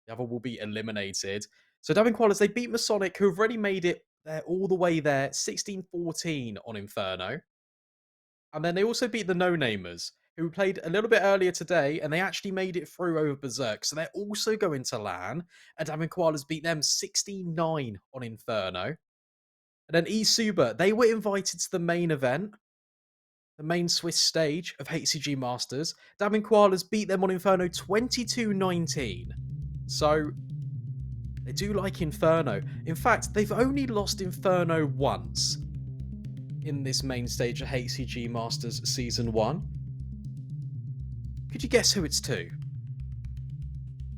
the other will be eliminated. So Dabbing Koalas, they beat Masonic, who have already made it there all the way there, 16-14 on Inferno. And then they also beat the No-Namers, who played a little bit earlier today, and they actually made it through over Berserk. So they're also going to LAN, and Dabbing Koalas beat them 16-9 on Inferno. And then Esuba, they were invited to the main event, the main Swiss stage of HCG Masters. Dabbing Koalas beat them on Inferno 22-19. So they do like Inferno. In fact, they've only lost Inferno once in this main stage of HCG Masters Season 1. Could you guess who it's to?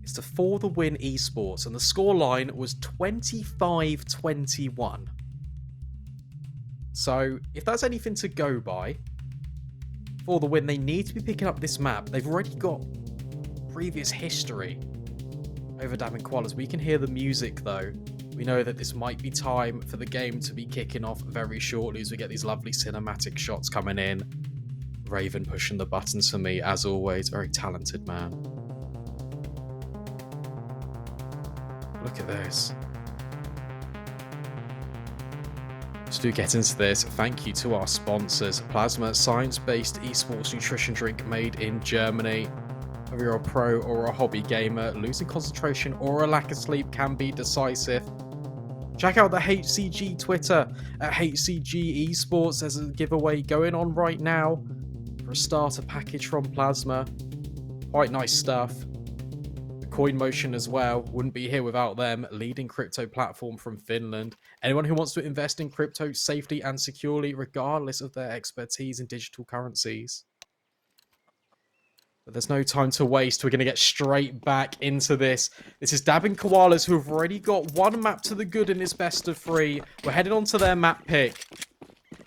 It's to For the Win Esports, and the scoreline was 25-21. So, if that's anything to go by, For the Win, they need to be picking up this map. They've already got previous history over Dabbing Koalas. We can hear the music though. We know that this might be time for the game to be kicking off very shortly as we get these lovely cinematic shots coming in. Raven pushing the buttons for me as always. Very talented man. Look at this. Let's do get into this. Thank you to our sponsors. Plasma, science-based esports nutrition drink made in Germany. Whether you're a pro or a hobby gamer, losing concentration or a lack of sleep can be decisive. Check out the HCG Twitter at HCG Esports. There's a giveaway going on right now for a starter package from Plasma. Quite nice stuff. The Coin Motion as well. Wouldn't be here without them. Leading crypto platform from Finland. Anyone who wants to invest in crypto safely and securely, regardless of their expertise in digital currencies. But there's no time to waste. We're going to get straight back into this. This is Dabbing Koalas, who have already got one map to the good in this best of 3. We're heading on to their map pick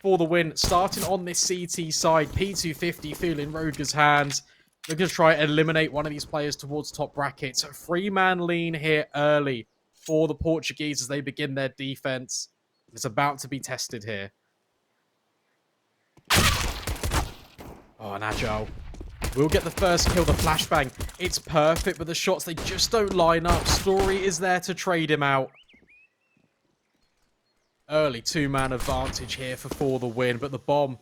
For the Win. Starting on this CT side, P250 feeling Roger's hands. They're going to try and eliminate one of these players towards top brackets. So 3-man lean here early for the Portuguese as they begin their defense. It's about to be tested here. Oh, an Agile. We'll get the first kill, the flashbang. It's perfect, but the shots, they just don't line up. Story is there to trade him out. Early 2-man advantage here for the Win, but the bomb,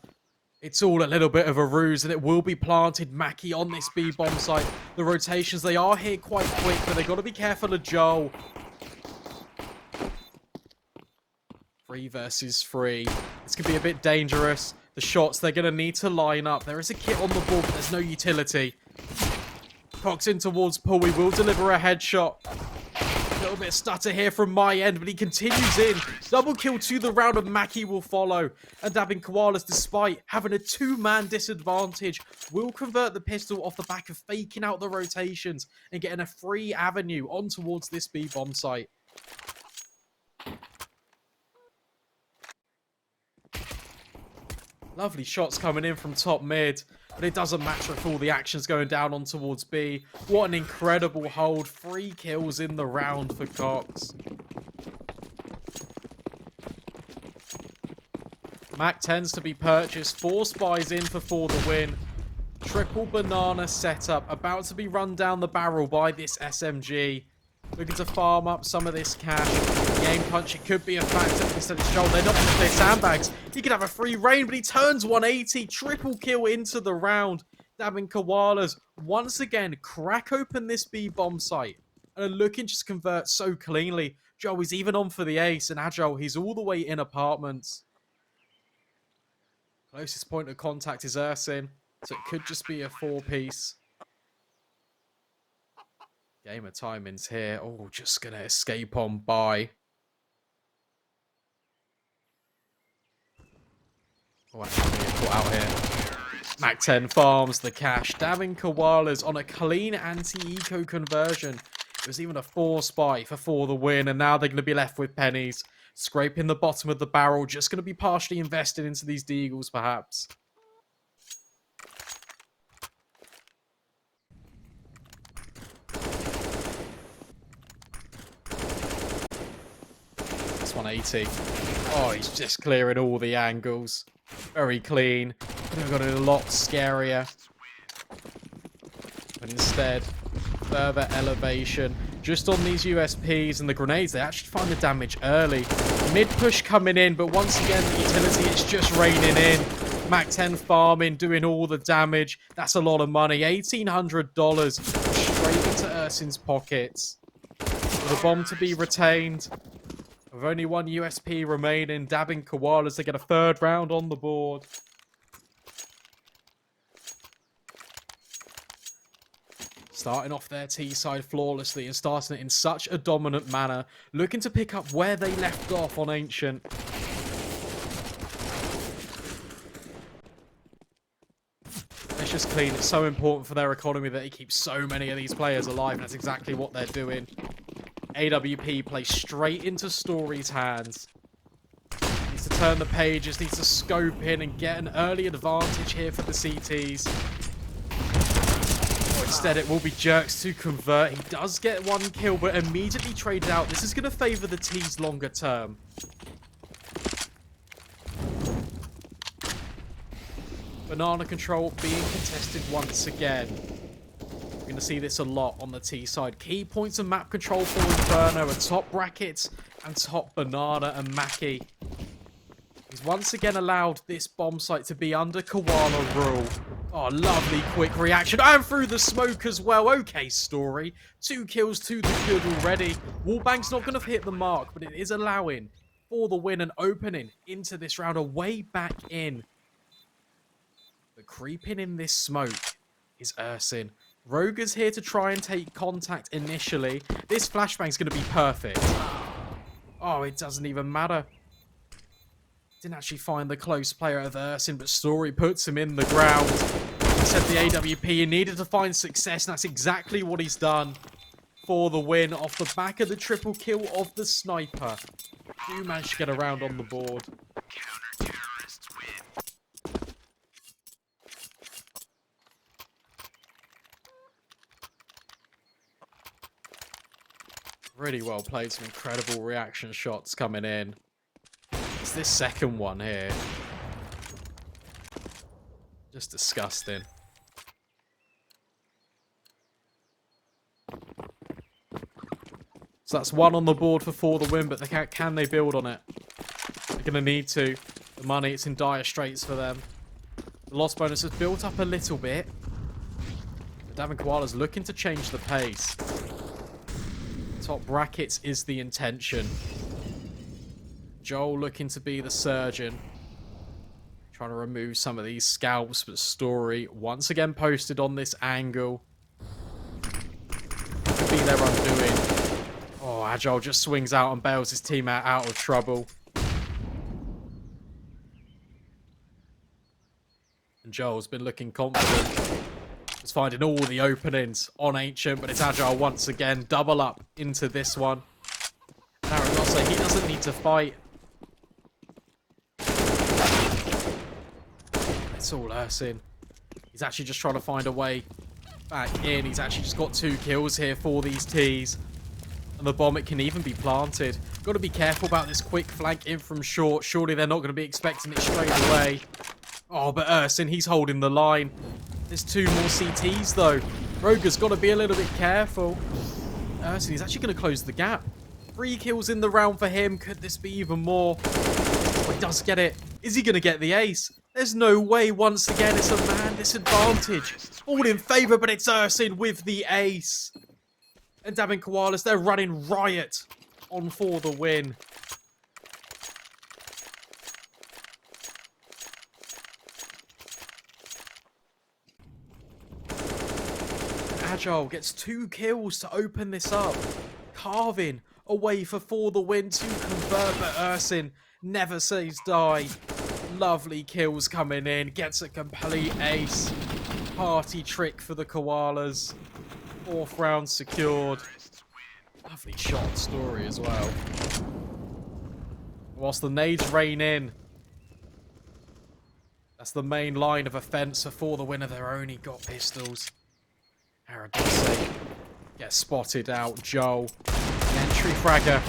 it's all a little bit of a ruse, and it will be planted. Mackie on this B-bomb site. The rotations, they are here quite quick, but they've got to be careful of Joel. 3 versus 3. This could be a bit dangerous. The shots, they're going to need to line up. There is a kit on the board, but there's no utility. Cox in towards Paul. We will deliver a headshot. A little bit of stutter here from my end, but he continues in. Double kill to the round of Mackie will follow. And Dabbing Koalas, despite having a 2-man disadvantage, will convert the pistol off the back of faking out the rotations and getting a free avenue on towards this B-bomb site. Lovely shots coming in from top mid, but it doesn't matter if all the action's going down on towards B. What an incredible hold. 3 kills in the round for Cox. Mac tends to be purchased. 4 spies in for the Win. Triple banana setup. About to be run down the barrel by this SMG. Looking to farm up some of this cash. Game punch, it could be a factor instead of Joel. They're not going to clear sandbags. He could have a free reign, but he turns 180. Triple kill into the round. Dabbing Koalas once again crack open this B-bomb site. And are looking just convert so cleanly. Joel is even on for the ace. And Agile, he's all the way in apartments. Closest point of contact is Ersin. So it could just be a 4-piece. Gamer timings here. Oh, just going to escape on by. Oh, actually, caught out here. Mac 10 farms the cash. Dabbing Koalas on a clean anti-eco conversion. It was even a force buy for the win, and now they're going to be left with pennies. Scraping the bottom of the barrel, just going to be partially invested into these Deagles, perhaps. This 180. Oh, he's just clearing all the angles. Very clean. Could have got it a lot scarier. But instead, further elevation. Just on these USPs and the grenades, they actually find the damage early. Mid push coming in, but once again, the utility is just raining in. Mac 10 farming, doing all the damage. That's a lot of money. $1,800 straight into Ursin's pockets. For the bomb to be retained. With only one USP remaining, dabbing Koalas to get a third round on the board. Starting off their T-side flawlessly and starting it in such a dominant manner. Looking to pick up where they left off on Ancient. It's just clean. It's so important for their economy that it keeps so many of these players alive. And that's exactly what they're doing. AWP plays straight into Story's hands. Needs to turn the pages. Needs to scope in and get an early advantage here for the CTs. Instead, it will be Jerks to convert. He does get one kill, but immediately traded out. This is going to favour the T's longer term. Banana control being contested once again. We're going to see this a lot on the T side. Key points of map control for Inferno are top brackets and top Banana and Mackie. He's once again allowed this bomb site to be under Koala rule. Oh, lovely quick reaction. And through the smoke as well. Okay, Story. 2 kills to the good already. Wallbang's not going to hit the mark, but it is allowing for the win and opening into this round. A way back in. But creeping in this smoke is Ursin. Roger's here to try and take contact initially. This flashbang's going to be perfect. Oh, it doesn't even matter. Didn't actually find the close player of Ursin, but Story puts him in the ground. He said the AWP, he needed to find success, and that's exactly what he's done for the win off the back of the triple kill of the sniper. Do manage to get around on the board. Counter-terrorists win. Really well played, some incredible reaction shots coming in. It's this second one here. Just disgusting. So that's one on the board for the win, but can they build on it? They're going to need to. The money, it's in dire straits for them. The loss bonus has built up a little bit. But Davin Koala's looking to change the pace. Top brackets is the intention. Joel looking to be the surgeon. Trying to remove some of these scalps, but Story once again posted on this angle. Could be their undoing. Oh, Agile just swings out and bails his team out of trouble. And Joel's been looking confident. Just finding all the openings on Ancient, but it's Agile once again. Double up into this one. Aranosa, he doesn't need to fight. It's all Ursin. He's actually just trying to find a way back in. He's actually just got 2 kills here for these T's. And the bomb, it can even be planted. Got to be careful about this quick flank in from short. Surely they're not going to be expecting it straight away. Oh, but Ursin, he's holding the line. There's 2 more CTs, though. Roger's got to be a little bit careful. Ursin, he's actually going to close the gap. 3 kills in the round for him. Could this be even more? Oh, he does get it. Is he going to get the ace? There's no way. Once again, it's a man disadvantage. All in favour, but it's Ursin with the ace. And Davin Koalas, they're running riot on for the win. Agile gets 2 kills to open this up. Carving away for the win to convert, but Ursin never says die. Lovely kills coming in. Gets a complete ace. Party trick for the Koalas. 4th round secured. Lovely shot story as well. Whilst the nades rain in. That's the main line of offence for the winner. They've only got pistols. Aradose gets spotted out. Joel, the entry fragger,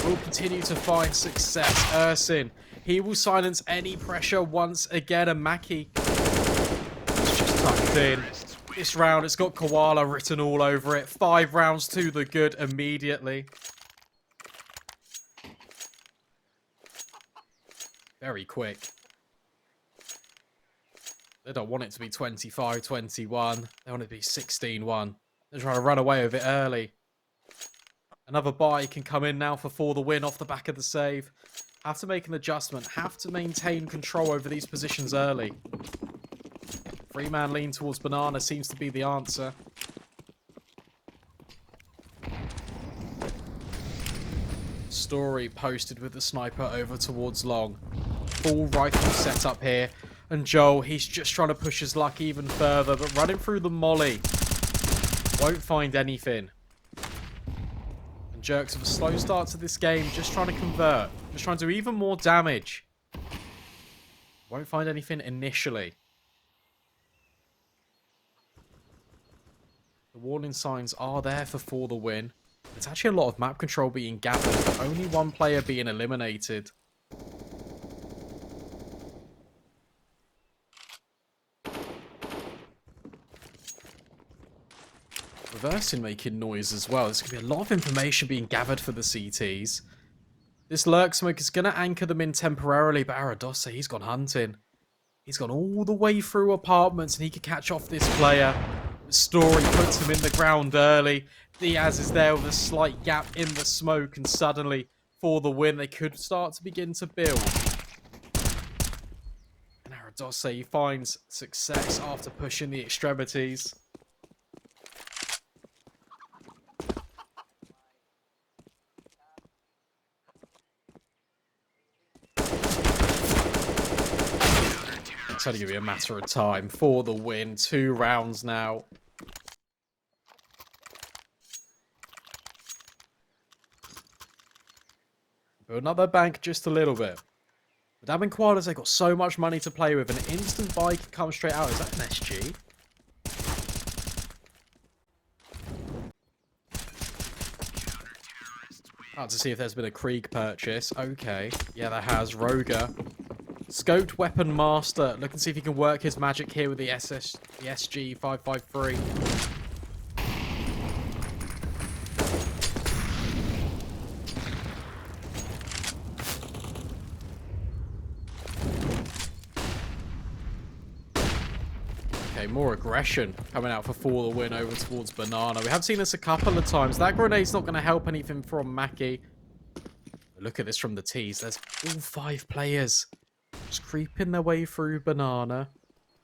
will continue to find success. Ersin, he will silence any pressure once again. And Mackie is just tucked in. This round, it's got Koala written all over it. 5 rounds to the good immediately. Very quick. They don't want it to be 25-21. They want it to be 16-1. They're trying to run away with it early. Another buy can come in now for the win off the back of the save. Have to make an adjustment. Have to maintain control over these positions early. 3-man lean towards Banana seems to be the answer. Story posted with the sniper over towards long. Full rifle setup here. And Joel, he's just trying to push his luck even further, but running through the molly. Won't find anything. And Jerks with a slow start to this game, just trying to convert. Just trying to do even more damage. Won't find anything initially. The warning signs are there for the win. There's actually a lot of map control being gathered, but only one player being eliminated. Reversing making noise as well. There's going to be a lot of information being gathered for the CTs. This lurk smoke is going to anchor them in temporarily, but Aradose, he's gone hunting. He's gone all the way through apartments and he could catch off this player. Story puts him in the ground early. Diaz is there with a slight gap in the smoke, and suddenly, for the win, they could start to begin to build. And Aradose finds success after pushing the extremities. It's only going to be a matter of time for the win. 2 rounds now. But another bank just a little bit. But Damn Koalas, they've got so much money to play with. An instant buy can come straight out. Is that an SG? Out to see if there's been a Krieg purchase. Okay. Yeah, there has. Roger. Scoped Weapon Master. Look and see if he can work his magic here with the SG 553. Okay, more aggression coming out for the win over towards Banana. We have seen this a couple of times. That grenade's not going to help anything from Mackie. Look at this from the tees. There's all 5 players. Just creeping their way through Banana.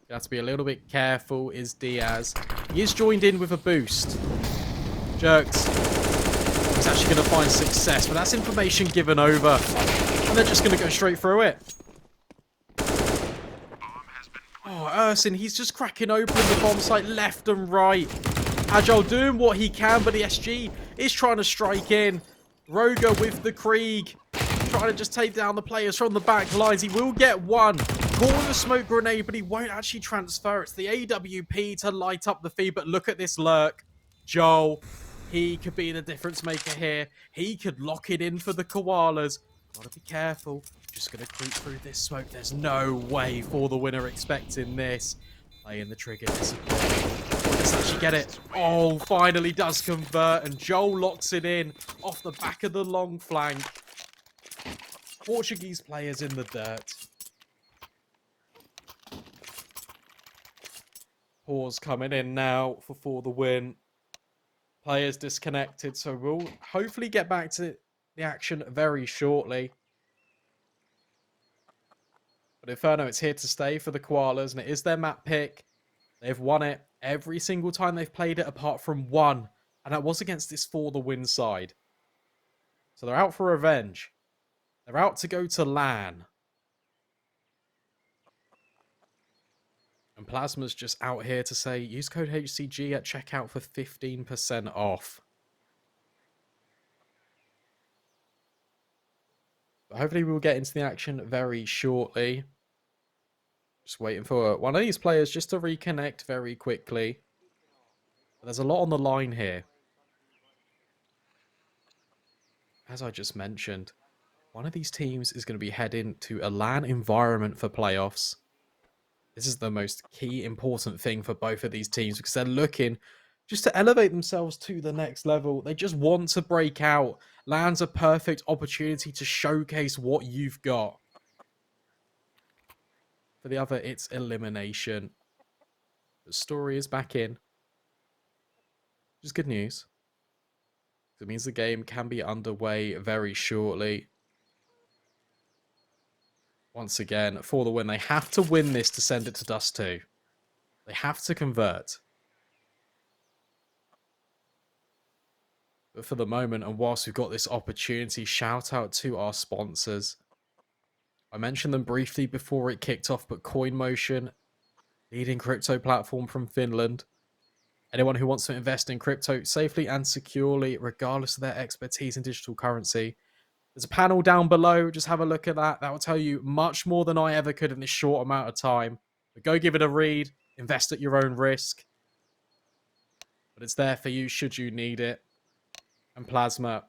You have to be a little bit careful, is Diaz. He is joined in with a boost. Jerks. He's actually going to find success, but that's information given over. And they're just going to go straight through it. Oh, Ersin, he's just cracking open the bomb site left and right. Agile doing what he can, but the SG is trying to strike in. Roger with the Krieg. Trying to just take down the players from the back lines. He will get one. Caught with a smoke grenade, but he won't actually transfer. It's the AWP to light up the feed, but look at this lurk. Joel, he could be the difference maker here. He could lock it in for the Koalas. Gotta be careful. Just gonna creep through this smoke. There's no way for the winner expecting this. Playing the trigger discipline. Let's actually get it. Oh, finally does convert, and Joel locks it in off the back of the long flank. Portuguese players in the dirt. Pause coming in now for the win. Players disconnected, so we'll hopefully get back to the action very shortly. But Inferno, it's here to stay for the Koalas, and it is their map pick. They've won it every single time they've played it, apart from one, and that was against this for the win side. So they're out for revenge. They're out to go to LAN. And Plasma's just out here to say, use code HCG at checkout for 15% off. hopefully we'll get into the action very shortly. Just waiting for one of these players just to reconnect very quickly. But there's a lot on the line here. As I just mentioned, one of these teams is going to be heading to a LAN environment for playoffs. This is the most key important thing for both of these teams because they're looking just to elevate themselves to the next level. They just want to break out. LAN's a perfect opportunity to showcase what you've got. For the other, it's elimination. The story is back in. Which is good news. It means the game can be underway very shortly. Once again, for the win, they have to win this to send it to Dust 2. They have to convert. But for the moment, and whilst we've got this opportunity, shout out to our sponsors. I mentioned them briefly before it kicked off, but CoinMotion, leading crypto platform from Finland. Anyone who wants to invest in crypto safely and securely, regardless of their expertise in digital currency. There's a panel down below. Just have a look at that. That will tell you much more than I ever could in this short amount of time. But go give it a read. Invest at your own risk. But it's there for you should you need it. And Plasma,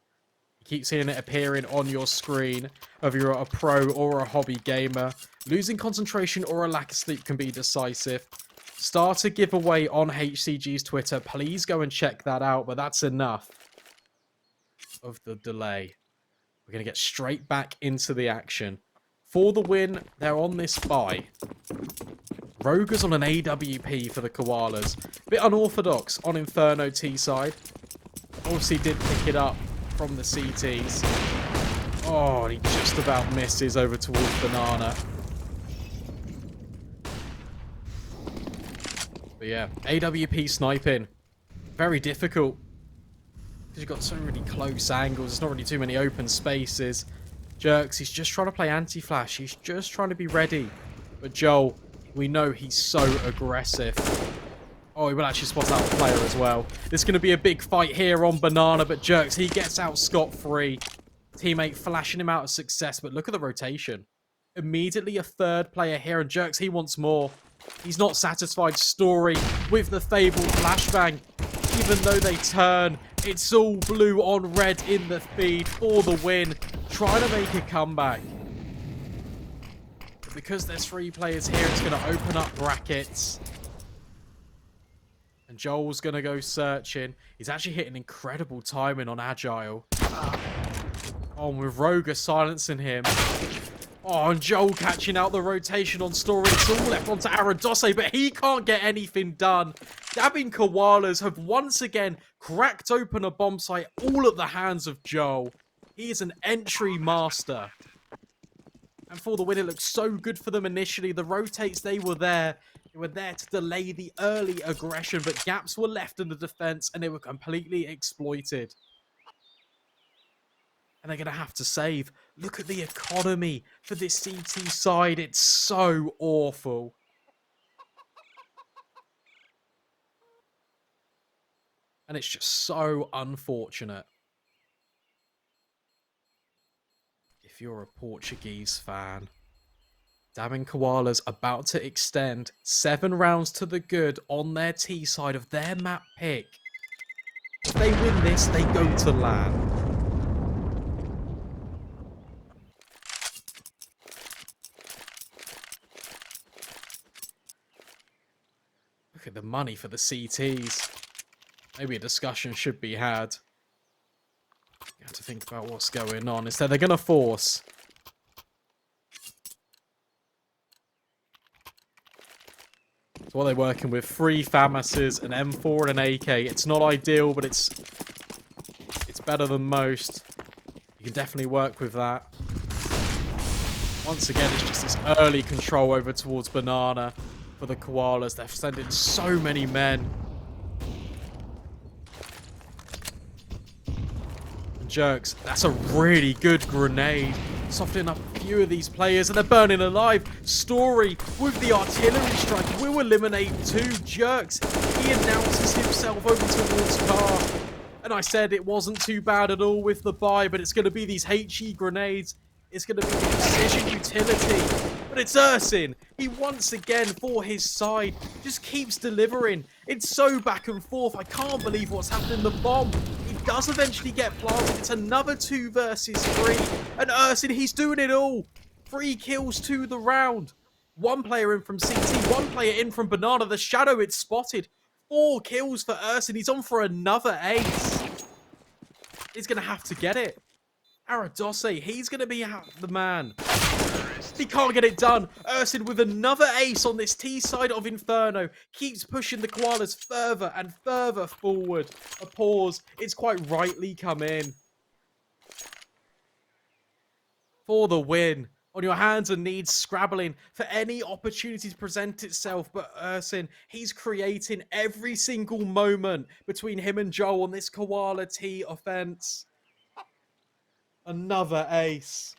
you keep seeing it appearing on your screen, whether you're a pro or a hobby gamer. Losing concentration or a lack of sleep can be decisive. Start a giveaway on HCG's Twitter. Please go and check that out. But that's enough of the delay. We're going to get straight back into the action. For the win, they're on this bye. Roger's on an AWP for the Koalas. Bit unorthodox on Inferno T side. Obviously did pick it up from the CTs. Oh, and he just about misses over towards Banana. But yeah, AWP sniping. Very difficult. Because you've got so many close angles. There's not really too many open spaces. Jerks, he's just trying to play anti-flash. He's just trying to be ready. But Joel, we know he's so aggressive. Oh, he will actually spot out the player as well. There's going to be a big fight here on Banana, but Jerks, he gets out scot-free. Teammate flashing him out of success, but look at the rotation. Immediately a third player here, and Jerks, he wants more. He's not satisfied. Story with the fabled flashbang. Even though they turn, it's all blue on red in the feed for the win. Trying to make a comeback. But because there's 3 players here, it's going to open up brackets. And Joel's going to go searching. He's actually hitting incredible timing on Agile. Oh, with Roger silencing him. Oh, and Joel catching out the rotation on Story. It's all left onto Aradose, but he can't get anything done. Dabbing Koalas have once again cracked open a bomb site, all at the hands of Joel. He is an entry master. And for the win, it looks so good for them initially. The rotates, they were there. They were there to delay the early aggression, but gaps were left in the defense, and they were completely exploited. And they're going to have to save. Look at the economy for this CT side. It's so awful. And it's just so unfortunate. If you're a Portuguese fan. Damn Koalas about to extend 7 rounds to the good on their T side of their map pick. If they win this, they go to LAN. Look at the money for the CTs. Maybe a discussion should be had. You have to think about what's going on. Instead, they're going to force. So what they're working with, 3 FAMASes, an M4 and an AK. It's not ideal, but it's better than most. You can definitely work with that. Once again, it's just this early control over towards Banana for the Koalas. They're sending so many men. And Jerks, that's a really good grenade. Softening up a few of these players, and they're burning alive. Story with the artillery strike will eliminate 2 Jerks. He announces himself over towards Car. And I said it wasn't too bad at all with the buy, but it's going to be these HE grenades. is going to be the precision utility. But it's Ursin. He once again, for his side, just keeps delivering. It's so back and forth. I can't believe what's happening. The bomb, it does eventually get planted. It's another 2 versus 3. And Ursin, he's doing it all. 3 kills to the round. 1 player in from CT, 1 player in from Banana. The Shadow, it's spotted. 4 kills for Ursin. He's on for another ace. He's going to have to get it. Aradose, he's going to be the man. He can't get it done. Ursin with another ace on this T side of Inferno. Keeps pushing the Koalas further and further forward. A pause. It's quite rightly come in. For the win. On your hands and knees, scrabbling for any opportunity to present itself. But Ursin, he's creating every single moment between him and Joel on this Koala T offense. Another ace.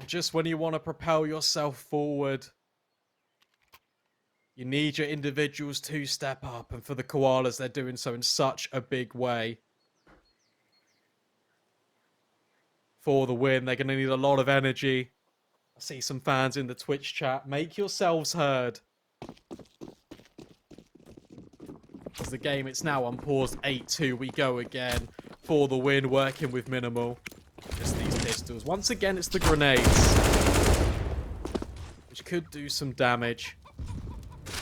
And just when you want to propel yourself forward, you need your individuals to step up. And for the Koalas, they're doing so in such a big way. For the win, they're going to need a lot of energy. I see some fans in the Twitch chat. Make yourselves heard. As the game, it's now unpaused. 8-2. We go again. For the win, working with minimal. Just these pistols. Once again, it's the grenades. Which could do some damage.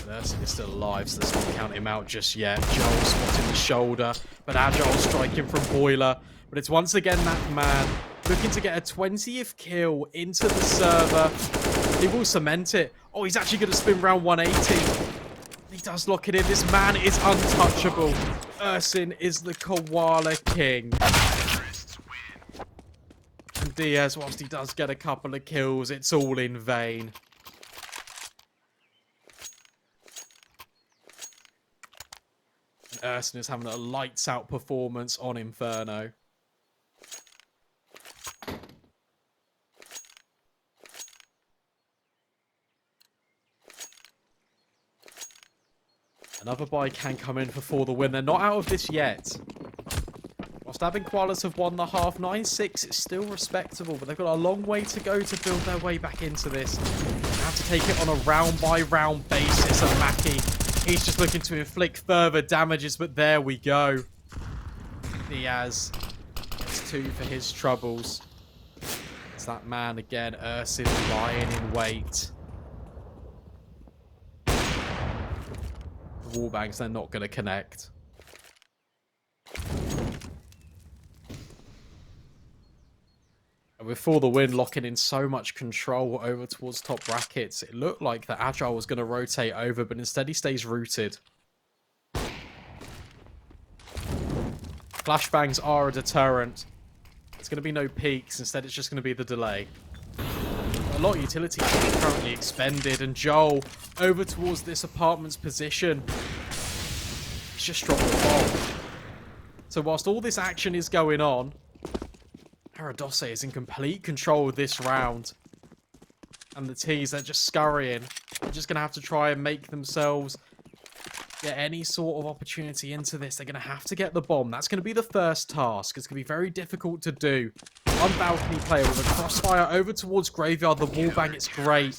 Ursin is still alive, so let's not count him out just yet. Joel spotting the shoulder, but Agile striking from Boiler. But it's once again that man looking to get a 20th kill into the server. He will cement it. Oh, he's actually going to spin round 180. He does lock it in. This man is untouchable. Ursin is the Koala King. And Diaz, whilst he does get a couple of kills, it's all in vain. Ursin is having a lights out performance on Inferno. Another buy can come in for the win. They're not out of this yet. Whilst Stabbing Koalas have won the half. 9-6, it's still respectable, but they've got a long way to go to build their way back into this. They have to take it on a round-by-round basis, and Mackie, he's just looking to inflict further damages, but there we go. Diaz gets 2 for his troubles. It's that man again, Ursin, lying in wait. The wallbangs, they're not going to connect. And with For the Win locking in so much control over towards top brackets, it looked like the Agile was going to rotate over, but instead he stays rooted. Flashbangs are a deterrent. There's going to be no peaks. Instead, it's just going to be the delay. A lot of utility is currently expended, and Joel over towards this apartment's position. He's just dropped the bomb. So whilst all this action is going on, Aradose is in complete control of this round. And the T's, they're just scurrying. They're just going to have to try and make themselves get any sort of opportunity into this. They're going to have to get the bomb. That's going to be the first task. It's going to be very difficult to do. One balcony player with a crossfire over towards Graveyard. The wallbang, it's great.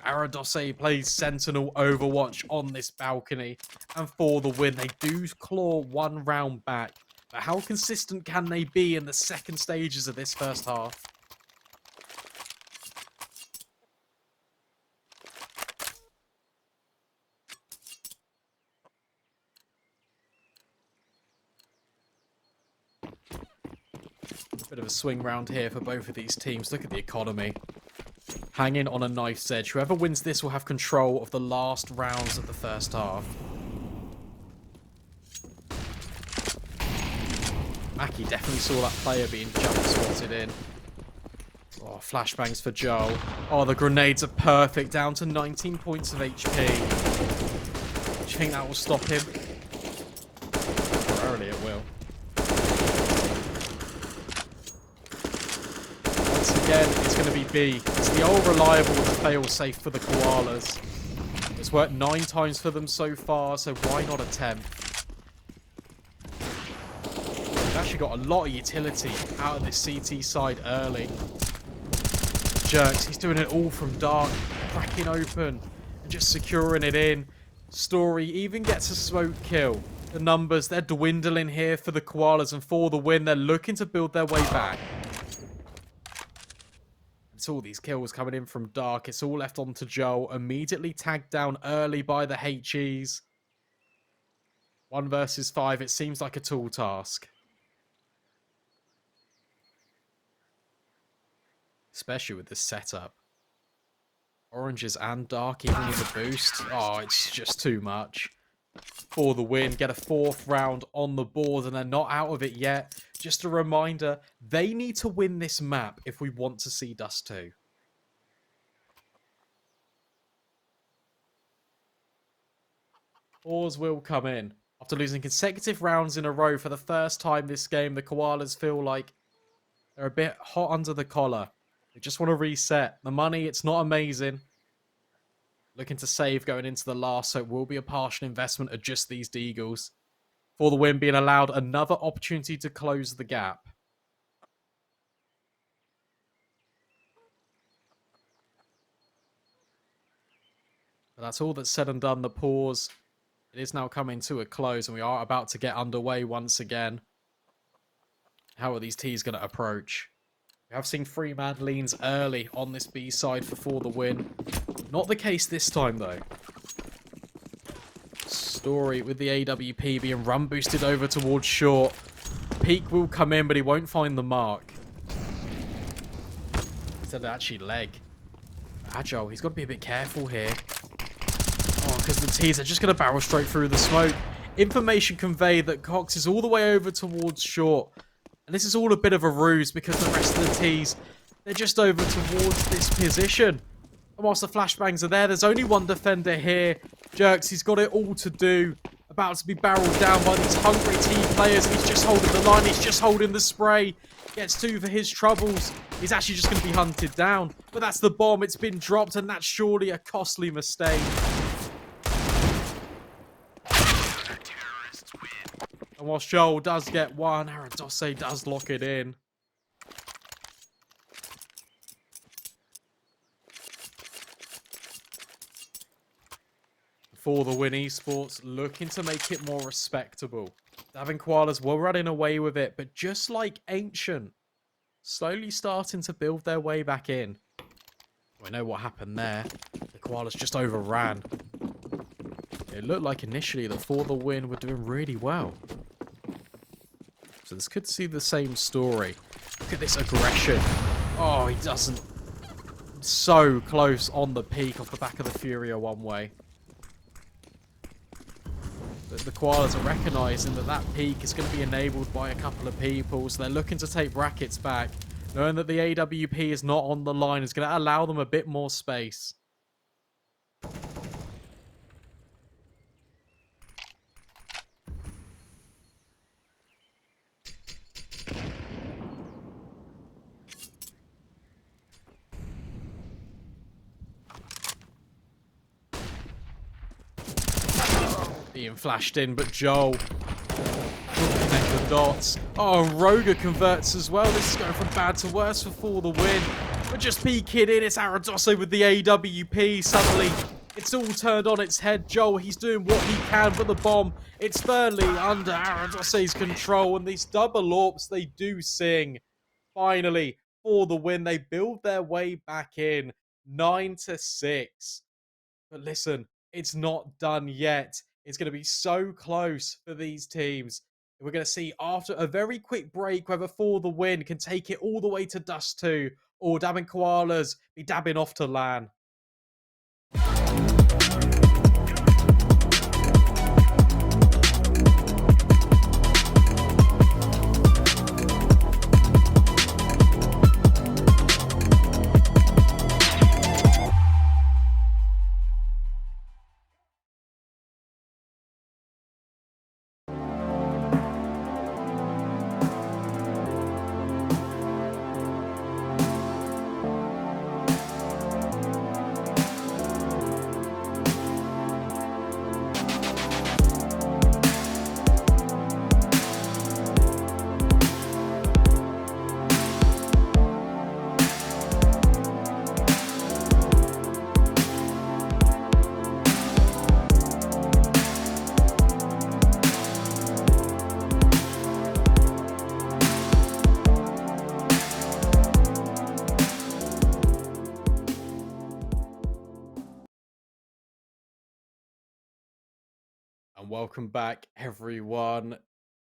Aradose plays Sentinel Overwatch on this balcony. And For the Win, they do claw 1 round back. But how consistent can they be in the second stages of this first half? Bit of a swing round here for both of these teams. Look at the economy. Hanging on a knife's edge. Whoever wins this will have control of the last rounds of the first half. Mackie definitely saw that player being jump swatted in. Oh, flashbangs for Joel. Oh, the grenades are perfect. Down to 19 points of HP. Do you think that will stop him? Temporarily it will. Once again, it's going to be B. It's the old reliable with the fail-safe for the Koalas. It's worked 9 times for them so far, so why not attempt? got a lot of utility out of this CT side early. Jerks, he's doing it all from dark, cracking open and just securing it in. Story even gets a smoke kill. The numbers, they're dwindling here for the Koalas, and for the win, they're looking to build their way back. It's all these kills coming in from dark. It's all left on to Joel, immediately tagged down early by the HEs. 1 versus 5, it seems like a tall task. Especially with this setup. Oranges and dark, even with a boost. Oh, it's just too much. For the win, get a 4th round on the board, and they're not out of it yet. Just a reminder, they need to win this map if we want to see Dust 2. Pause will come in. After losing consecutive rounds in a row for the first time this game, the Koalas feel like they're a bit hot under the collar. They just want to reset. The money, it's not amazing. Looking to save going into the last, so it will be a partial investment of just these Deagles. For the win, being allowed another opportunity to close the gap. But that's all that's said and done. The pause, it is now coming to a close, and we are about to get underway once again. How are these T's going to approach? We have seen 3-man leans early on this B side for the win. Not the case this time, though. Story with the AWP being run boosted over towards short. Peak will come in, but he won't find the mark. Instead of actually leg. Agile, he's got to be a bit careful here. Oh, because the T's are just going to barrel straight through the smoke. Information conveyed that Cox is all the way over towards short. And this is all a bit of a ruse because the rest of the T's, they're just over towards this position. And whilst the flashbangs are there, there's only one defender here. Jerks, he's got it all to do. About to be barreled down by these hungry T players. And he's just holding the line. He's just holding the spray. Gets 2 for his troubles. He's actually just going to be hunted down. But that's the bomb. It's been dropped, and that's surely a costly mistake. And whilst Joel does get 1, Aradose does lock it in. For the win, Esports looking to make it more respectable. Davin Koalas were running away with it, but just like Ancient, slowly starting to build their way back in. We know what happened there. The Koalas just overran. It looked like initially that For the Win were doing really well. So this could see the same story. Look at this aggression. Oh, he doesn't. So close on the peak off the back of the Furia one way. But the Koalas are recognising that that peak is going to be enabled by a couple of people. So they're looking to take brackets back. Knowing that the AWP is not on the line is going to allow them a bit more space. Being flashed in, but Joel will connect the dots. Oh, Roga converts as well. This is going from bad to worse for the win. But just peeking in, it's Aradose with the AWP. Suddenly, it's all turned on its head. Joel, he's doing what he can, but the bomb, it's firmly under Aradose's control. And these double AWPs, they do sing. Finally, for the win, they build their way back in. 9-6. But listen, it's not done yet. It's going to be so close for these teams. We're going to see after a very quick break whether For the Win can take it all the way to Dust 2 or Dabbing Koalas be dabbing off to LAN. welcome back, everyone.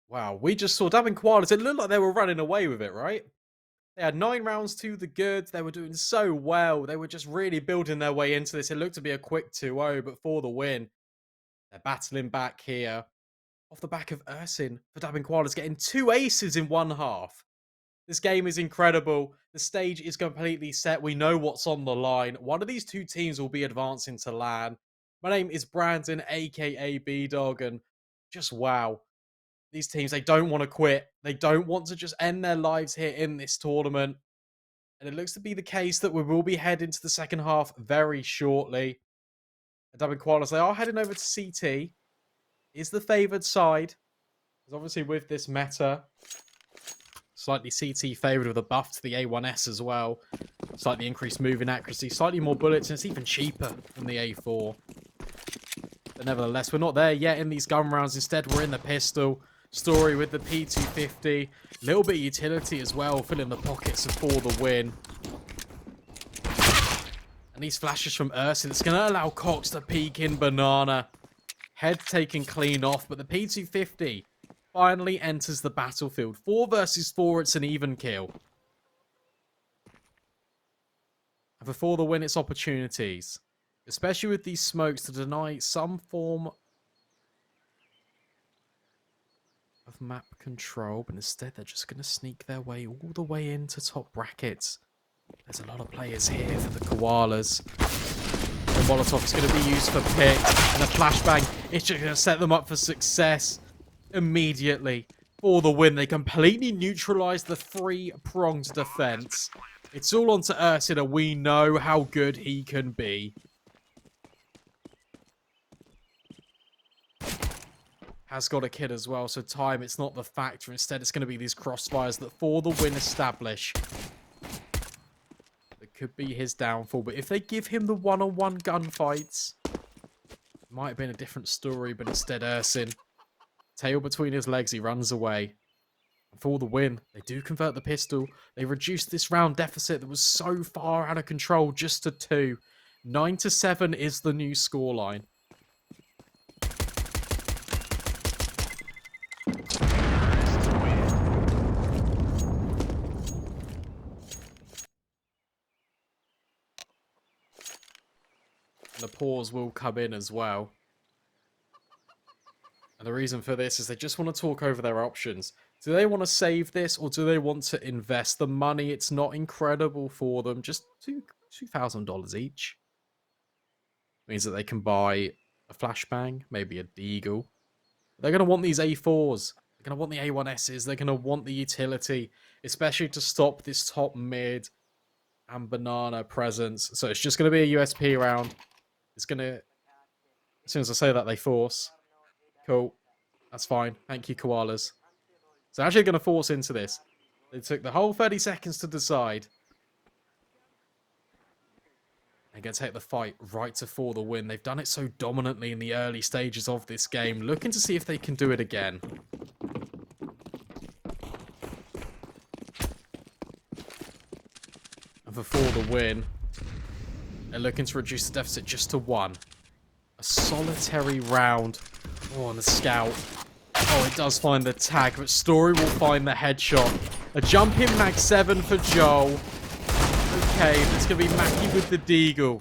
Wow, we just saw Dubbing Koalas. It looked like they were running away with it, right? They had 9 rounds to the goods. They were doing so well. They were just really building their way into this. It looked to be a quick 2-0, but for the win, they're battling back here. Off the back of Ursin for Dubbing Koalas, getting 2 aces in one half. This game is incredible. The stage is completely set. We know what's on the line. One of these two teams will be advancing to LAN. My name is Brandon, aka B-Dog, and just wow. These teams, they don't want to quit. They don't want to just end their lives here in this tournament. And it looks to be the case that we will be heading to the second half very shortly. Dubbing Koalas, they are heading over to CT. Is the favoured side. Because obviously with this meta, slightly CT favoured with a buff to the A1S as well. Slightly increased moving accuracy, slightly more bullets, and it's even cheaper than the A4. But nevertheless, we're not there yet in these gun rounds. Instead, we're in the pistol. Story with the P250. A little bit of utility as well, filling the pockets for the win. And these flashes from Ursin, it's going to allow Cox to peek in Banana. Head taken clean off, but the P250 finally enters the battlefield. 4 versus 4, it's an even kill. And before the win, it's opportunities. Especially with these smokes to deny some form of map control. But instead, they're just going to sneak their way all the way into top brackets. There's a lot of players here for the Koalas. The Molotov is going to be used for pick. And a flashbang, it's just going to set them up for success immediately. For the win, they completely neutralize the 3-pronged defense. It's all onto Ursula. We know how good he can be. Has got a kid as well, so time, it's not the factor. Instead, it's going to be these crossfires that for the win establish. That could be his downfall, but if they give him the one-on-one gunfights, it might have been a different story, but instead Ursin, tail between his legs, he runs away. And for the win, they do convert the pistol. They reduce this round deficit that was so far out of control just to 2. 9-7 is the new scoreline. And the pause will come in as well. And the reason for this is they just want to talk over their options. Do they want to save this or do they want to invest the money? It's not incredible for them. Just $2,000 each. Means that they can buy a flashbang, maybe a deagle. They're going to want these A4s. They're going to want the A1Ss. They're going to want the utility, especially to stop this top mid and banana presence. So it's just going to be a USP round. It's going to, as soon as I say that, they force. Cool. That's fine. Thank you, Koalas. So actually going to force into this. They took the whole 30 seconds to decide. They're going to take the fight right to for the win. They've done it so dominantly in the early stages of this game. Looking to see if they can do it again. And for the win, they're looking to reduce the deficit just to 1. A solitary round. Oh, and the scout. Oh, it does find the tag, but Story will find the headshot. A jump in mag 7 for Joel. Okay, it's going to be Mackie with the deagle.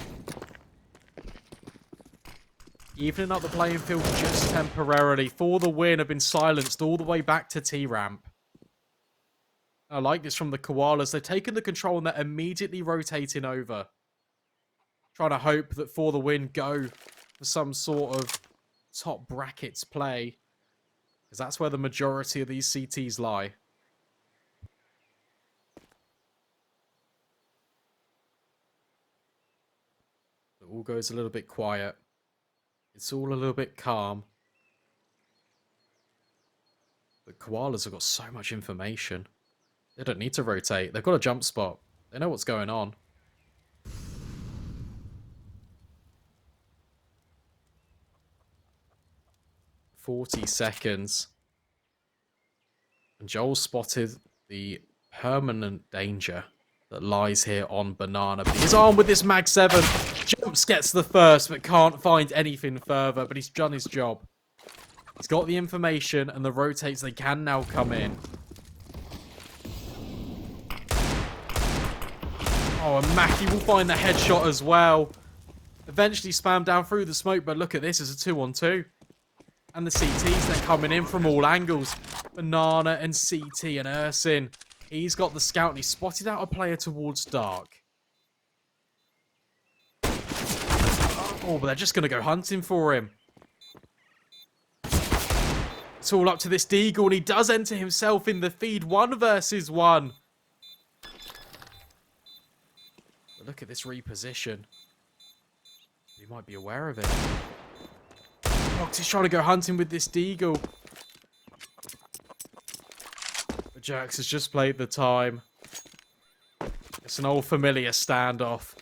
Evening up the playing field just temporarily. For the win, have been silenced all the way back to T-Ramp. I like this from the Koalas. They've taken the control and they're immediately rotating over. Trying to hope that for the win go for some sort of top brackets play. Because that's where the majority of these CTs lie. It all goes a little bit quiet. It's all a little bit calm. The Koalas have got so much information. They don't need to rotate. They've got a jump spot. They know what's going on. "40 seconds. And Joel spotted the permanent danger that lies here on Banana. But he's armed with this mag 7. Jumps, gets the first, but can't find anything further. But he's done his job. He's got the information, and the rotates, they can now come in. Oh, and Mackie will find the headshot as well. Eventually spam down through the smoke, but look at this as a 2-on-2. And the CTs then coming in from all angles. Banana and CT and Ersin. He's got the scout and he spotted out a player towards dark. Oh, but they're just going to go hunting for him. It's all up to this Deagle, and he does enter himself in the feed. 1 versus 1. But look at this reposition. He might be aware of it. Fox is trying to go hunting with this Deagle. But Jerks has just played the time. It's an old familiar standoff.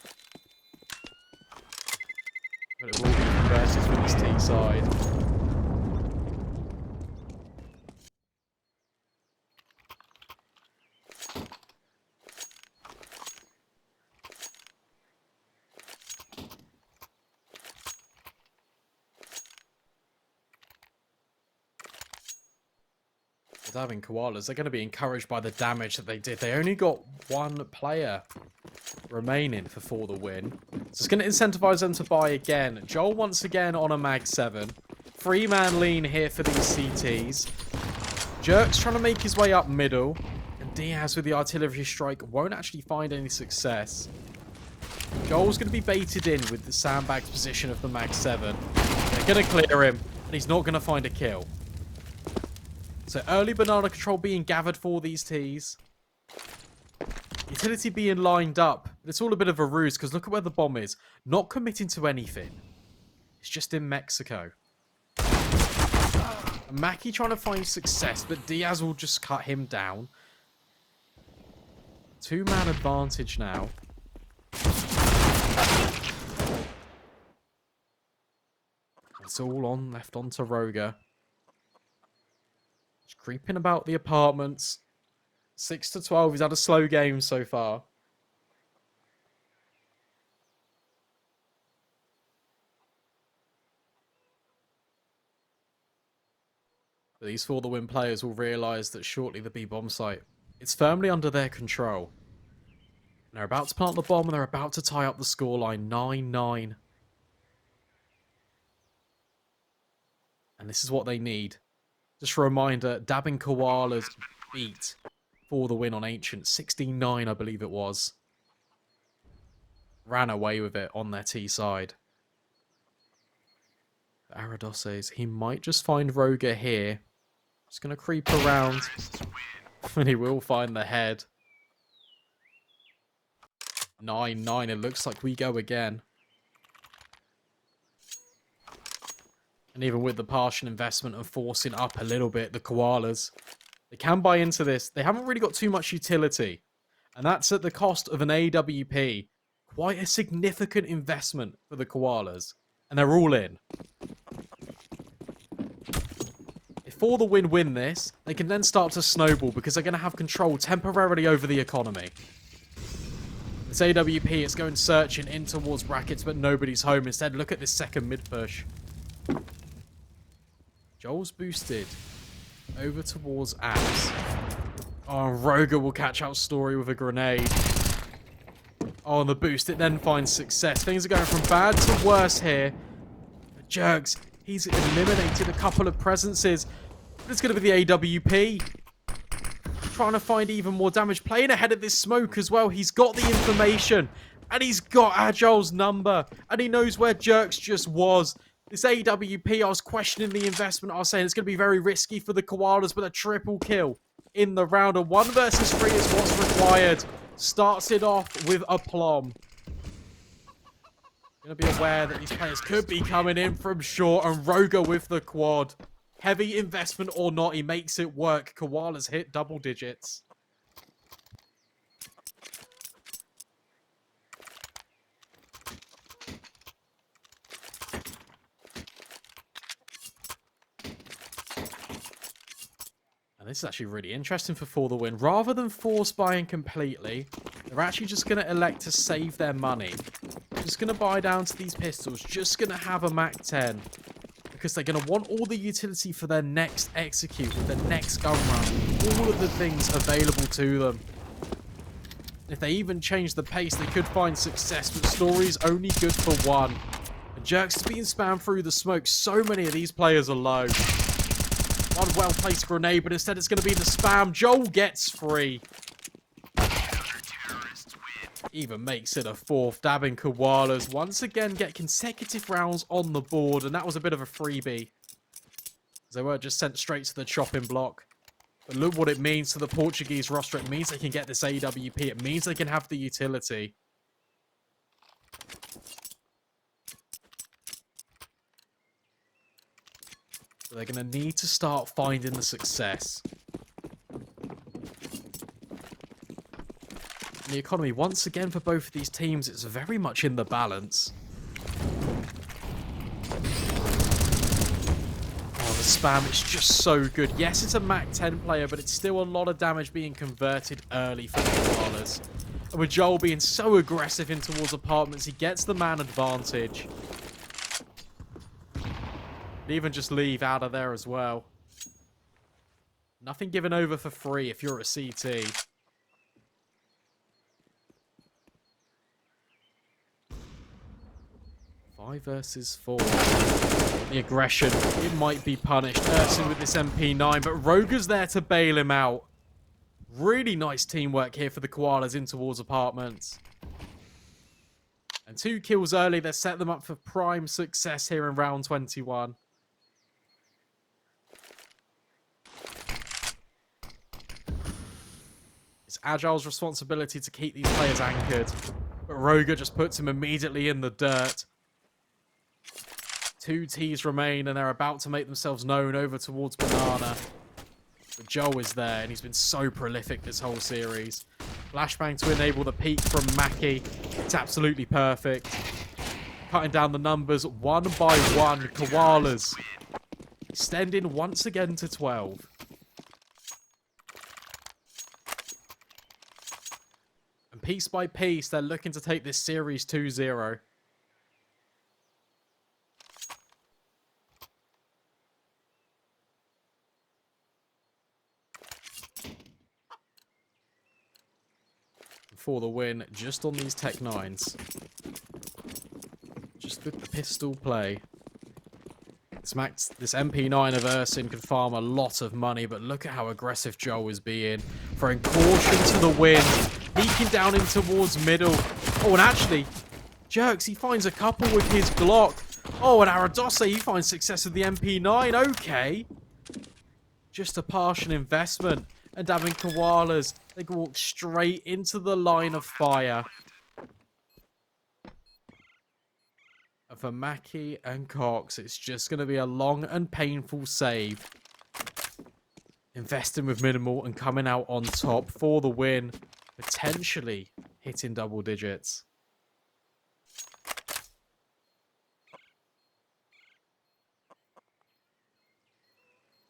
But it will be converted from this T side. Having Koalas, they're going to be encouraged by the damage that they did. They only got 1 player remaining for the win. So it's going to incentivize them to buy again. Joel once again on a Mag 7. 3-man lean here for these CTs. Jerk's trying to make his way up middle. And Diaz with the artillery strike won't actually find any success. Joel's going to be baited in with the sandbags position of the Mag 7. They're going to clear him, and he's not going to find a kill. So early banana control being gathered for these Ts. Utility being lined up. But it's all a bit of a ruse because look at where the bomb is. Not committing to anything. It's just in Mexico. And Mackie trying to find success, but Diaz will just cut him down. 2-man advantage now. It's all on left onto Roga. Just creeping about the apartments. 6-12. He's had a slow game so far. But these For the Win players will realise that shortly the B bomb site, it's firmly under their control. And they're about to plant the bomb and they're about to tie up the scoreline 9-9. And this is what they need. Just a reminder, Dabbing Koalas beat For the Win on Ancient. 16-9, I believe it was. Ran away with it on their T side. Aradoses, he might just find Roga here. Just going to creep around. And he will find the head. 9-9, it looks like we go again. And even with the partial investment and forcing up a little bit, the Koalas, they can buy into this. They haven't really got too much utility. And that's at the cost of an AWP. Quite a significant investment for the Koalas. And they're all in. If For the win this, they can then start to snowball because they're going to have control temporarily over the economy. This AWP is going searching in towards brackets, but nobody's home. Instead, look at this second mid push. Joel's boosted over towards Abs. Oh, Roga will catch out Story with a grenade. Oh, and the boost, it then finds success. Things are going from bad to worse here. But Jerks, he's eliminated a couple of presences. But it's going to be the AWP. Trying to find even more damage. Playing ahead of this smoke as well. He's got the information. And he's got Agile's number. And he knows where Jerks just was. This AWP, I was questioning the investment. I was saying it's going to be very risky for the Koalas, but a triple kill in the round. A 1 versus 3 is what's required. Starts it off with aplomb. Going to be aware that these players could be coming in from short, and Roga with the quad. Heavy investment or not, he makes it work. Koalas hit double digits. And this is actually really interesting for the win. Rather than force buying completely, they're actually just going to elect to save their money. Just going to buy down to these pistols. Just going to have a Mac 10. because they're going to want all the utility for their next execute, with their next gun run, all of the things available to them. If they even change the pace, they could find success, but Story's only good for one. And Jerks is being spammed through the smoke. So many of these players are low. One well-placed grenade, but instead it's going to be the spam. Joel gets free. Even makes it a fourth. Dabbing Koalas once again get consecutive rounds on the board, and that was a bit of a freebie. They weren't just sent straight to the chopping block. But look what it means to the Portuguese roster. It means they can get this AWP. It means they can have the utility. So they're going to need to start finding the success. And the economy, once again, for both of these teams, it's very much in the balance. Spam, it's just so good. Yes, it's a Mac 10 player, but it's still a lot of damage being converted early for the Koalas. And with Joel being so aggressive in towards apartments, he gets the man advantage. And even just leave out of there as well. Nothing given over for free if you're a CT. Five versus 4. The aggression, it might be punished. Ursin with this MP9, but Roger's there to bail him out. Really nice teamwork here for the Koalas in towards apartments. And 2 kills early, they set them up for prime success here in round 21. It's Agile's responsibility to keep these players anchored, but Roger just puts him immediately in the dirt. 2 Ts remain, and they're about to make themselves known over towards Banana. But Joe is there, and he's been so prolific this whole series. Flashbang to enable the peak from Mackie. It's absolutely perfect. Cutting down the numbers one by one. Koalas extending once again to 12. And piece by piece, they're looking to take this series 2-0. For the win, just on these Tech 9s. Just with the pistol play. This MP9 of Ursin could farm a lot of money, but look at how aggressive Joe is being. Throwing caution to the wind. Peeking down in towards middle. Oh, and actually, Jerks, he finds a couple with his Glock. Oh, and Aradose, he finds success with the MP9. Okay. Just a partial investment. And dabbing Koalas, they can walk straight into the line of fire. And for Mackie and Cox, it's just going to be a long and painful save. Investing with minimal and coming out on top for the win. Potentially hitting double digits.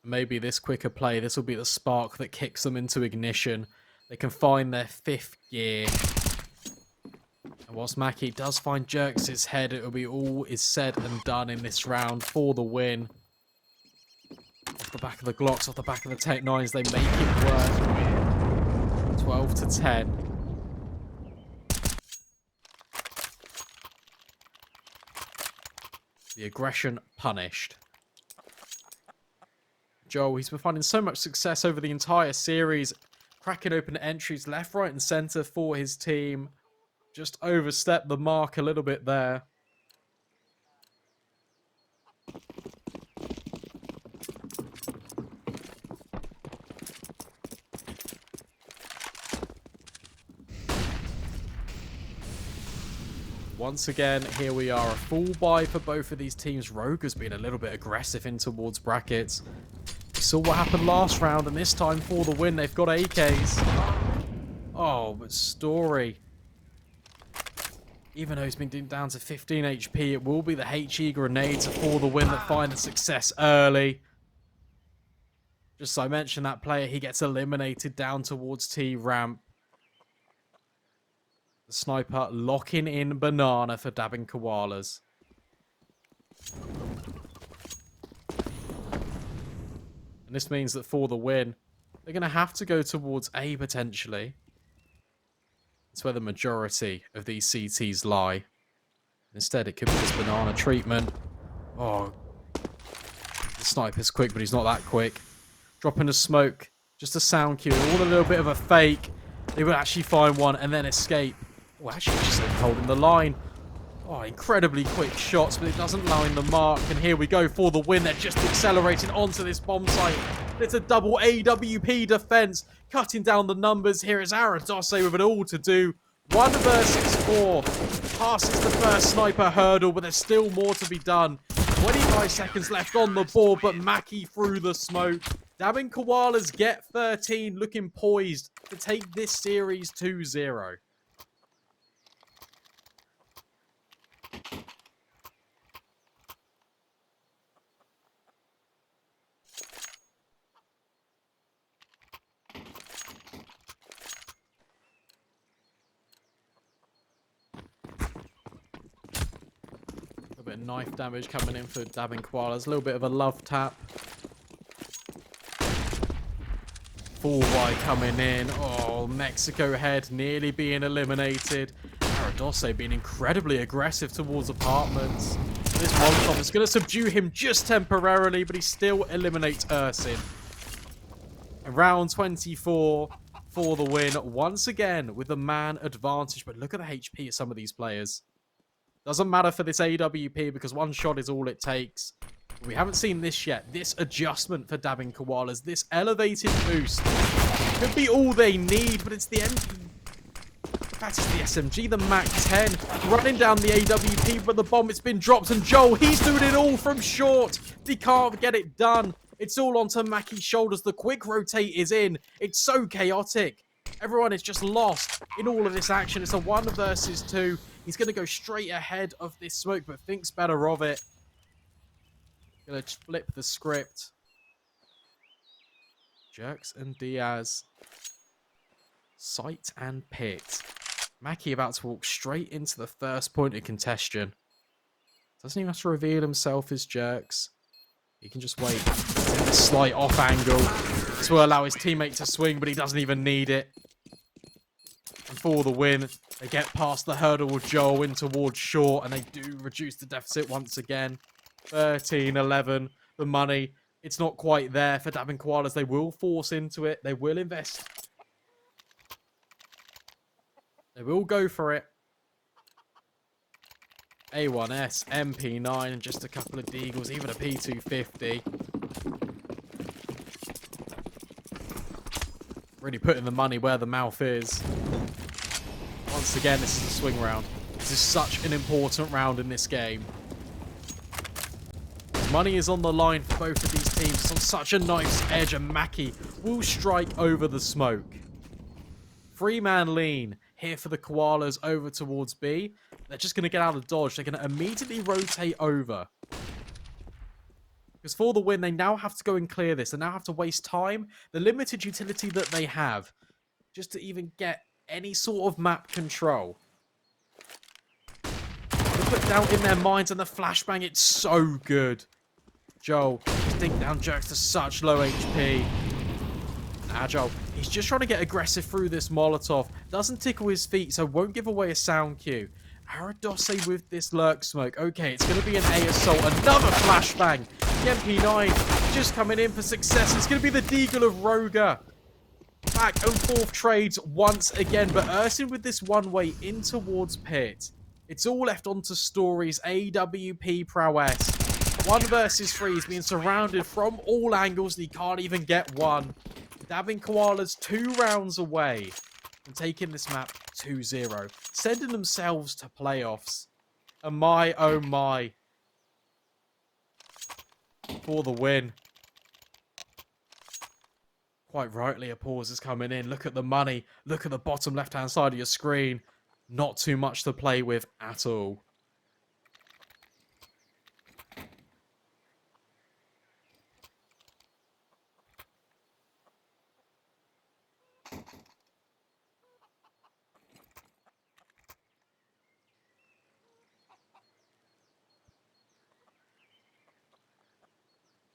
Maybe this quicker play, this will be the spark that kicks them into ignition. They can find their 5th gear. And whilst Mackie does find Jerks' head, it will be all is said and done in this round for the win. Off the back of the Glocks, off the back of the Tech 9s, they make it work. 12 to 10. The aggression punished. Joel, he's been finding so much success over the entire series. Cracking open entries left, right, and centre for his team. Just overstepped the mark a little bit there. Once again, here we are. A full buy for both of these teams. Rogue has been a little bit aggressive in towards brackets. We saw what happened last round, and this time for the win, they've got AKs. Oh, but Story. Even though he's been down to 15 HP, it will be the HE grenades for the win that find the success early. Just so I mentioned that player, he gets eliminated down towards T-ramp. The sniper locking in Banana for dabbing Koalas. this means that for the win, they're going to have to go towards A potentially. It's where the majority of these CTs lie. Instead, it could be this banana treatment. Oh, the sniper's quick, but he's not that quick. Dropping a smoke, just a sound cue, all a little bit of a fake. They would actually find one and then escape. Oh, actually, just holding the line. Oh, incredibly quick shots, but it doesn't line the mark. And here we go for the win. They're just accelerating onto this bomb site. It's a double AWP defense, cutting down the numbers. Here is Aradose with it all to do. 1 versus 4. Passes the first sniper hurdle, but there's still more to be done. 25 seconds left on the board, but Mackie through the smoke. Dabbing Koalas get 13, looking poised to take this series 2-0. A bit of knife damage coming in for Dabbing Koalas. A little bit of a love tap. Full Y coming in. Oh, Mexico head nearly being eliminated. Aradose being incredibly aggressive towards apartments. This Molotov is going to subdue him just temporarily, but he still eliminates Ersin. And round 24 for the win. Once again with the man advantage. But look at the HP of some of these players. Doesn't matter for this AWP because one shot is all it takes. We haven't seen this yet. This adjustment for Dabbing Koalas, this elevated boost, could be all they need, but it's the MP. In fact, it's the SMG, the Mac 10, running down the AWP, but the bomb, it's been dropped, and Joel, he's doing it all from short. He can't get it done. It's all onto Mackie's shoulders. The quick rotate is in. It's so chaotic. Everyone is just lost in all of this action. It's a 1 versus 2. He's going to go straight ahead of this smoke, but thinks better of it. Gonna flip the script. Jerks and Diaz. Sight and pit. Mackie about to walk straight into the first point of contention. Doesn't even have to reveal himself as Jerks. He can just wait. A slight off angle. This will allow his teammate to swing, but he doesn't even need it. And for the win, they get past the hurdle with Joel in towards short, and they do reduce the deficit once again. 13-11. The money, it's not quite there for Dabbing Koalas. They will force into it. They will invest. They will go for it. A1S, MP9, and just a couple of Deagles, even a P250. Really putting the money where the mouth is. Once again, this is a swing round. This is such an important round in this game. Money is on the line for both of these teams. It's on such a nice edge, and Mackie will strike over the smoke. 3-man lean here for the Koalas over towards B. They're just going to get out of dodge. They're going to immediately rotate over. Because for the win, they now have to go and clear this. They now have to waste time, the limited utility that they have, just to even get any sort of map control. They put doubt in their minds, and the flashbang, it's so good. Joel, dink down jerks to such low HP. Agile, he's just trying to get aggressive through this Molotov. Doesn't tickle his feet, so won't give away a sound cue. Aradose with this lurk smoke. Okay, it's going to be an A assault. Another flashbang. The MP9 just coming in for success. It's going to be the Deagle of Roger. Back and forth trades once again, but Ersin with this one-way in towards pit. It's all left onto Story's AWP prowess. 1 versus 3. He's being surrounded from all angles, and he can't even get one. Dabbing Koalas 2 rounds away from taking this map 2-0. Sending themselves to playoffs. And my, oh my. For the win. Quite rightly, a pause is coming in. Look at the money. Look at the bottom left-hand side of your screen. Not too much to play with at all.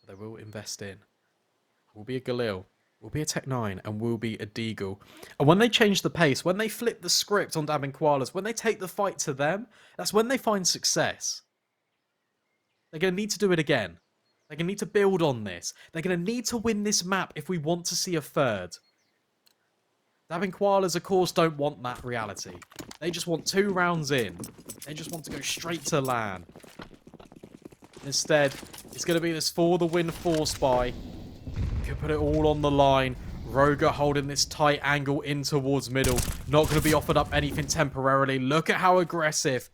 They will invest in. we'll be a Galil, we'll be a Tech 9, and we'll be a Deagle. And when they change the pace, when they flip the script on Dab and Koalas, when they take the fight to them, that's when they find success. They're going to need to do it again. They're going to need to build on this. They're going to need to win this map if we want to see a third. Dab and Koalas, of course, don't want that reality. They just want 2 rounds in. They just want to go straight to LAN. Instead, it's going to be this for the win force buy. Could put it all on the line. Roger holding this tight angle in towards middle. Not going to be offered up anything temporarily. Look at how aggressive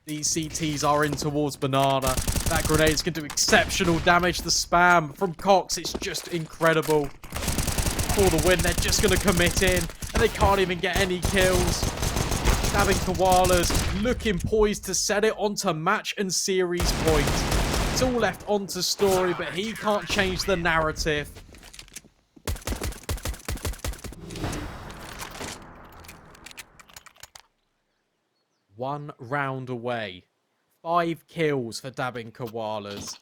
these CTs are in towards Banana. That grenade's going to do exceptional damage. The spam from Cox, it's just incredible. For the win, they're just going to commit in. And they can't even get any kills. Dabbing Koalas looking poised to set it onto match and series point. It's all left onto Story, but he can't change the narrative. One round away. 5 kills for Dabbing Koalas.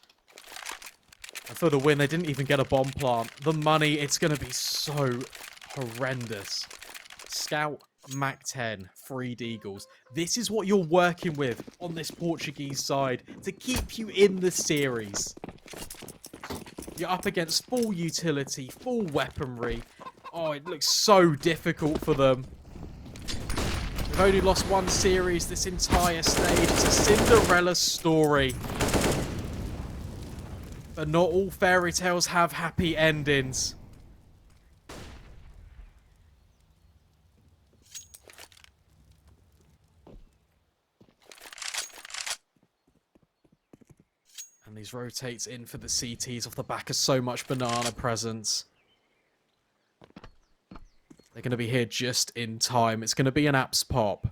And for the win, they didn't even get a bomb plant. The money, it's going to be so horrendous. Scout, Mac 10, 3 Deagles. This is what you're working with on this Portuguese side to keep you in the series. You're up against full utility, full weaponry. Oh, it looks so difficult for them. They've only lost 1 series this entire stage. It's a Cinderella story. But not all fairy tales have happy endings. And these rotates in for the CTs off the back of so much Banana presence. They're going to be here just in time. It's going to be an apps pop.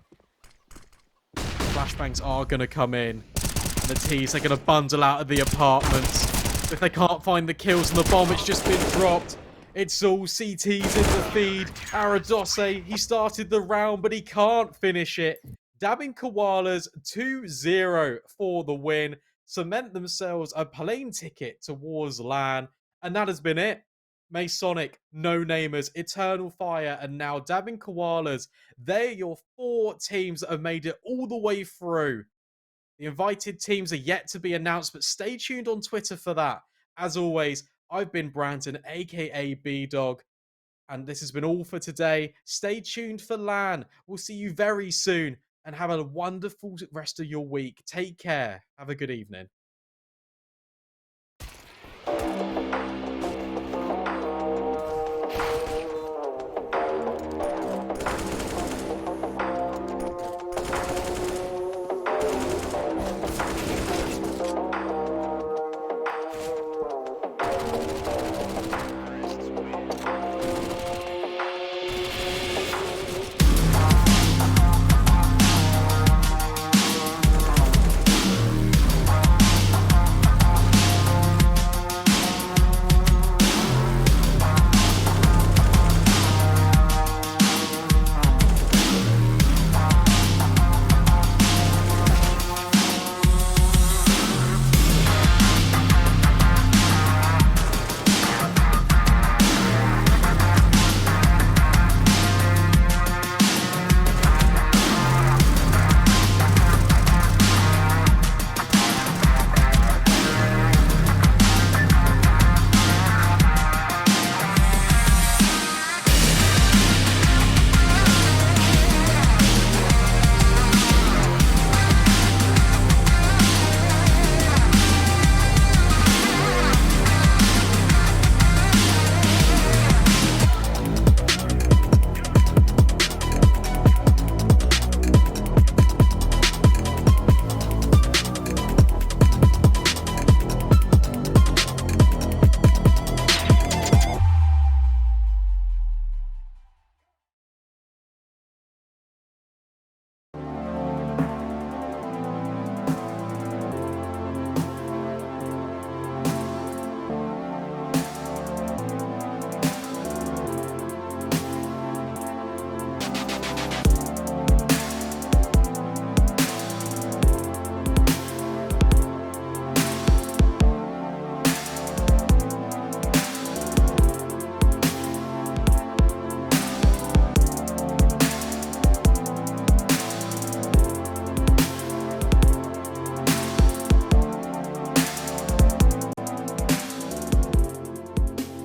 Flashbangs are going to come in. And the T's are going to bundle out of the apartments. If they can't find the kills and the bomb, it's just been dropped. It's all CTs in the feed. Aradose, he started the round, but he can't finish it. Dabbing Koalas 2-0 for the win. Cement themselves a plane ticket towards LAN. And that has been it. Masonic, No Namers, Eternal Fire, and now Dabbing Koalas. They're your 4 teams that have made it all the way through. The invited teams are yet to be announced, but stay tuned on Twitter for that. As always, I've been Brandon, aka B-Dog, and this has been all for today. Stay tuned for LAN. We'll see you very soon, and have a wonderful rest of your week. Take care. Have a good evening.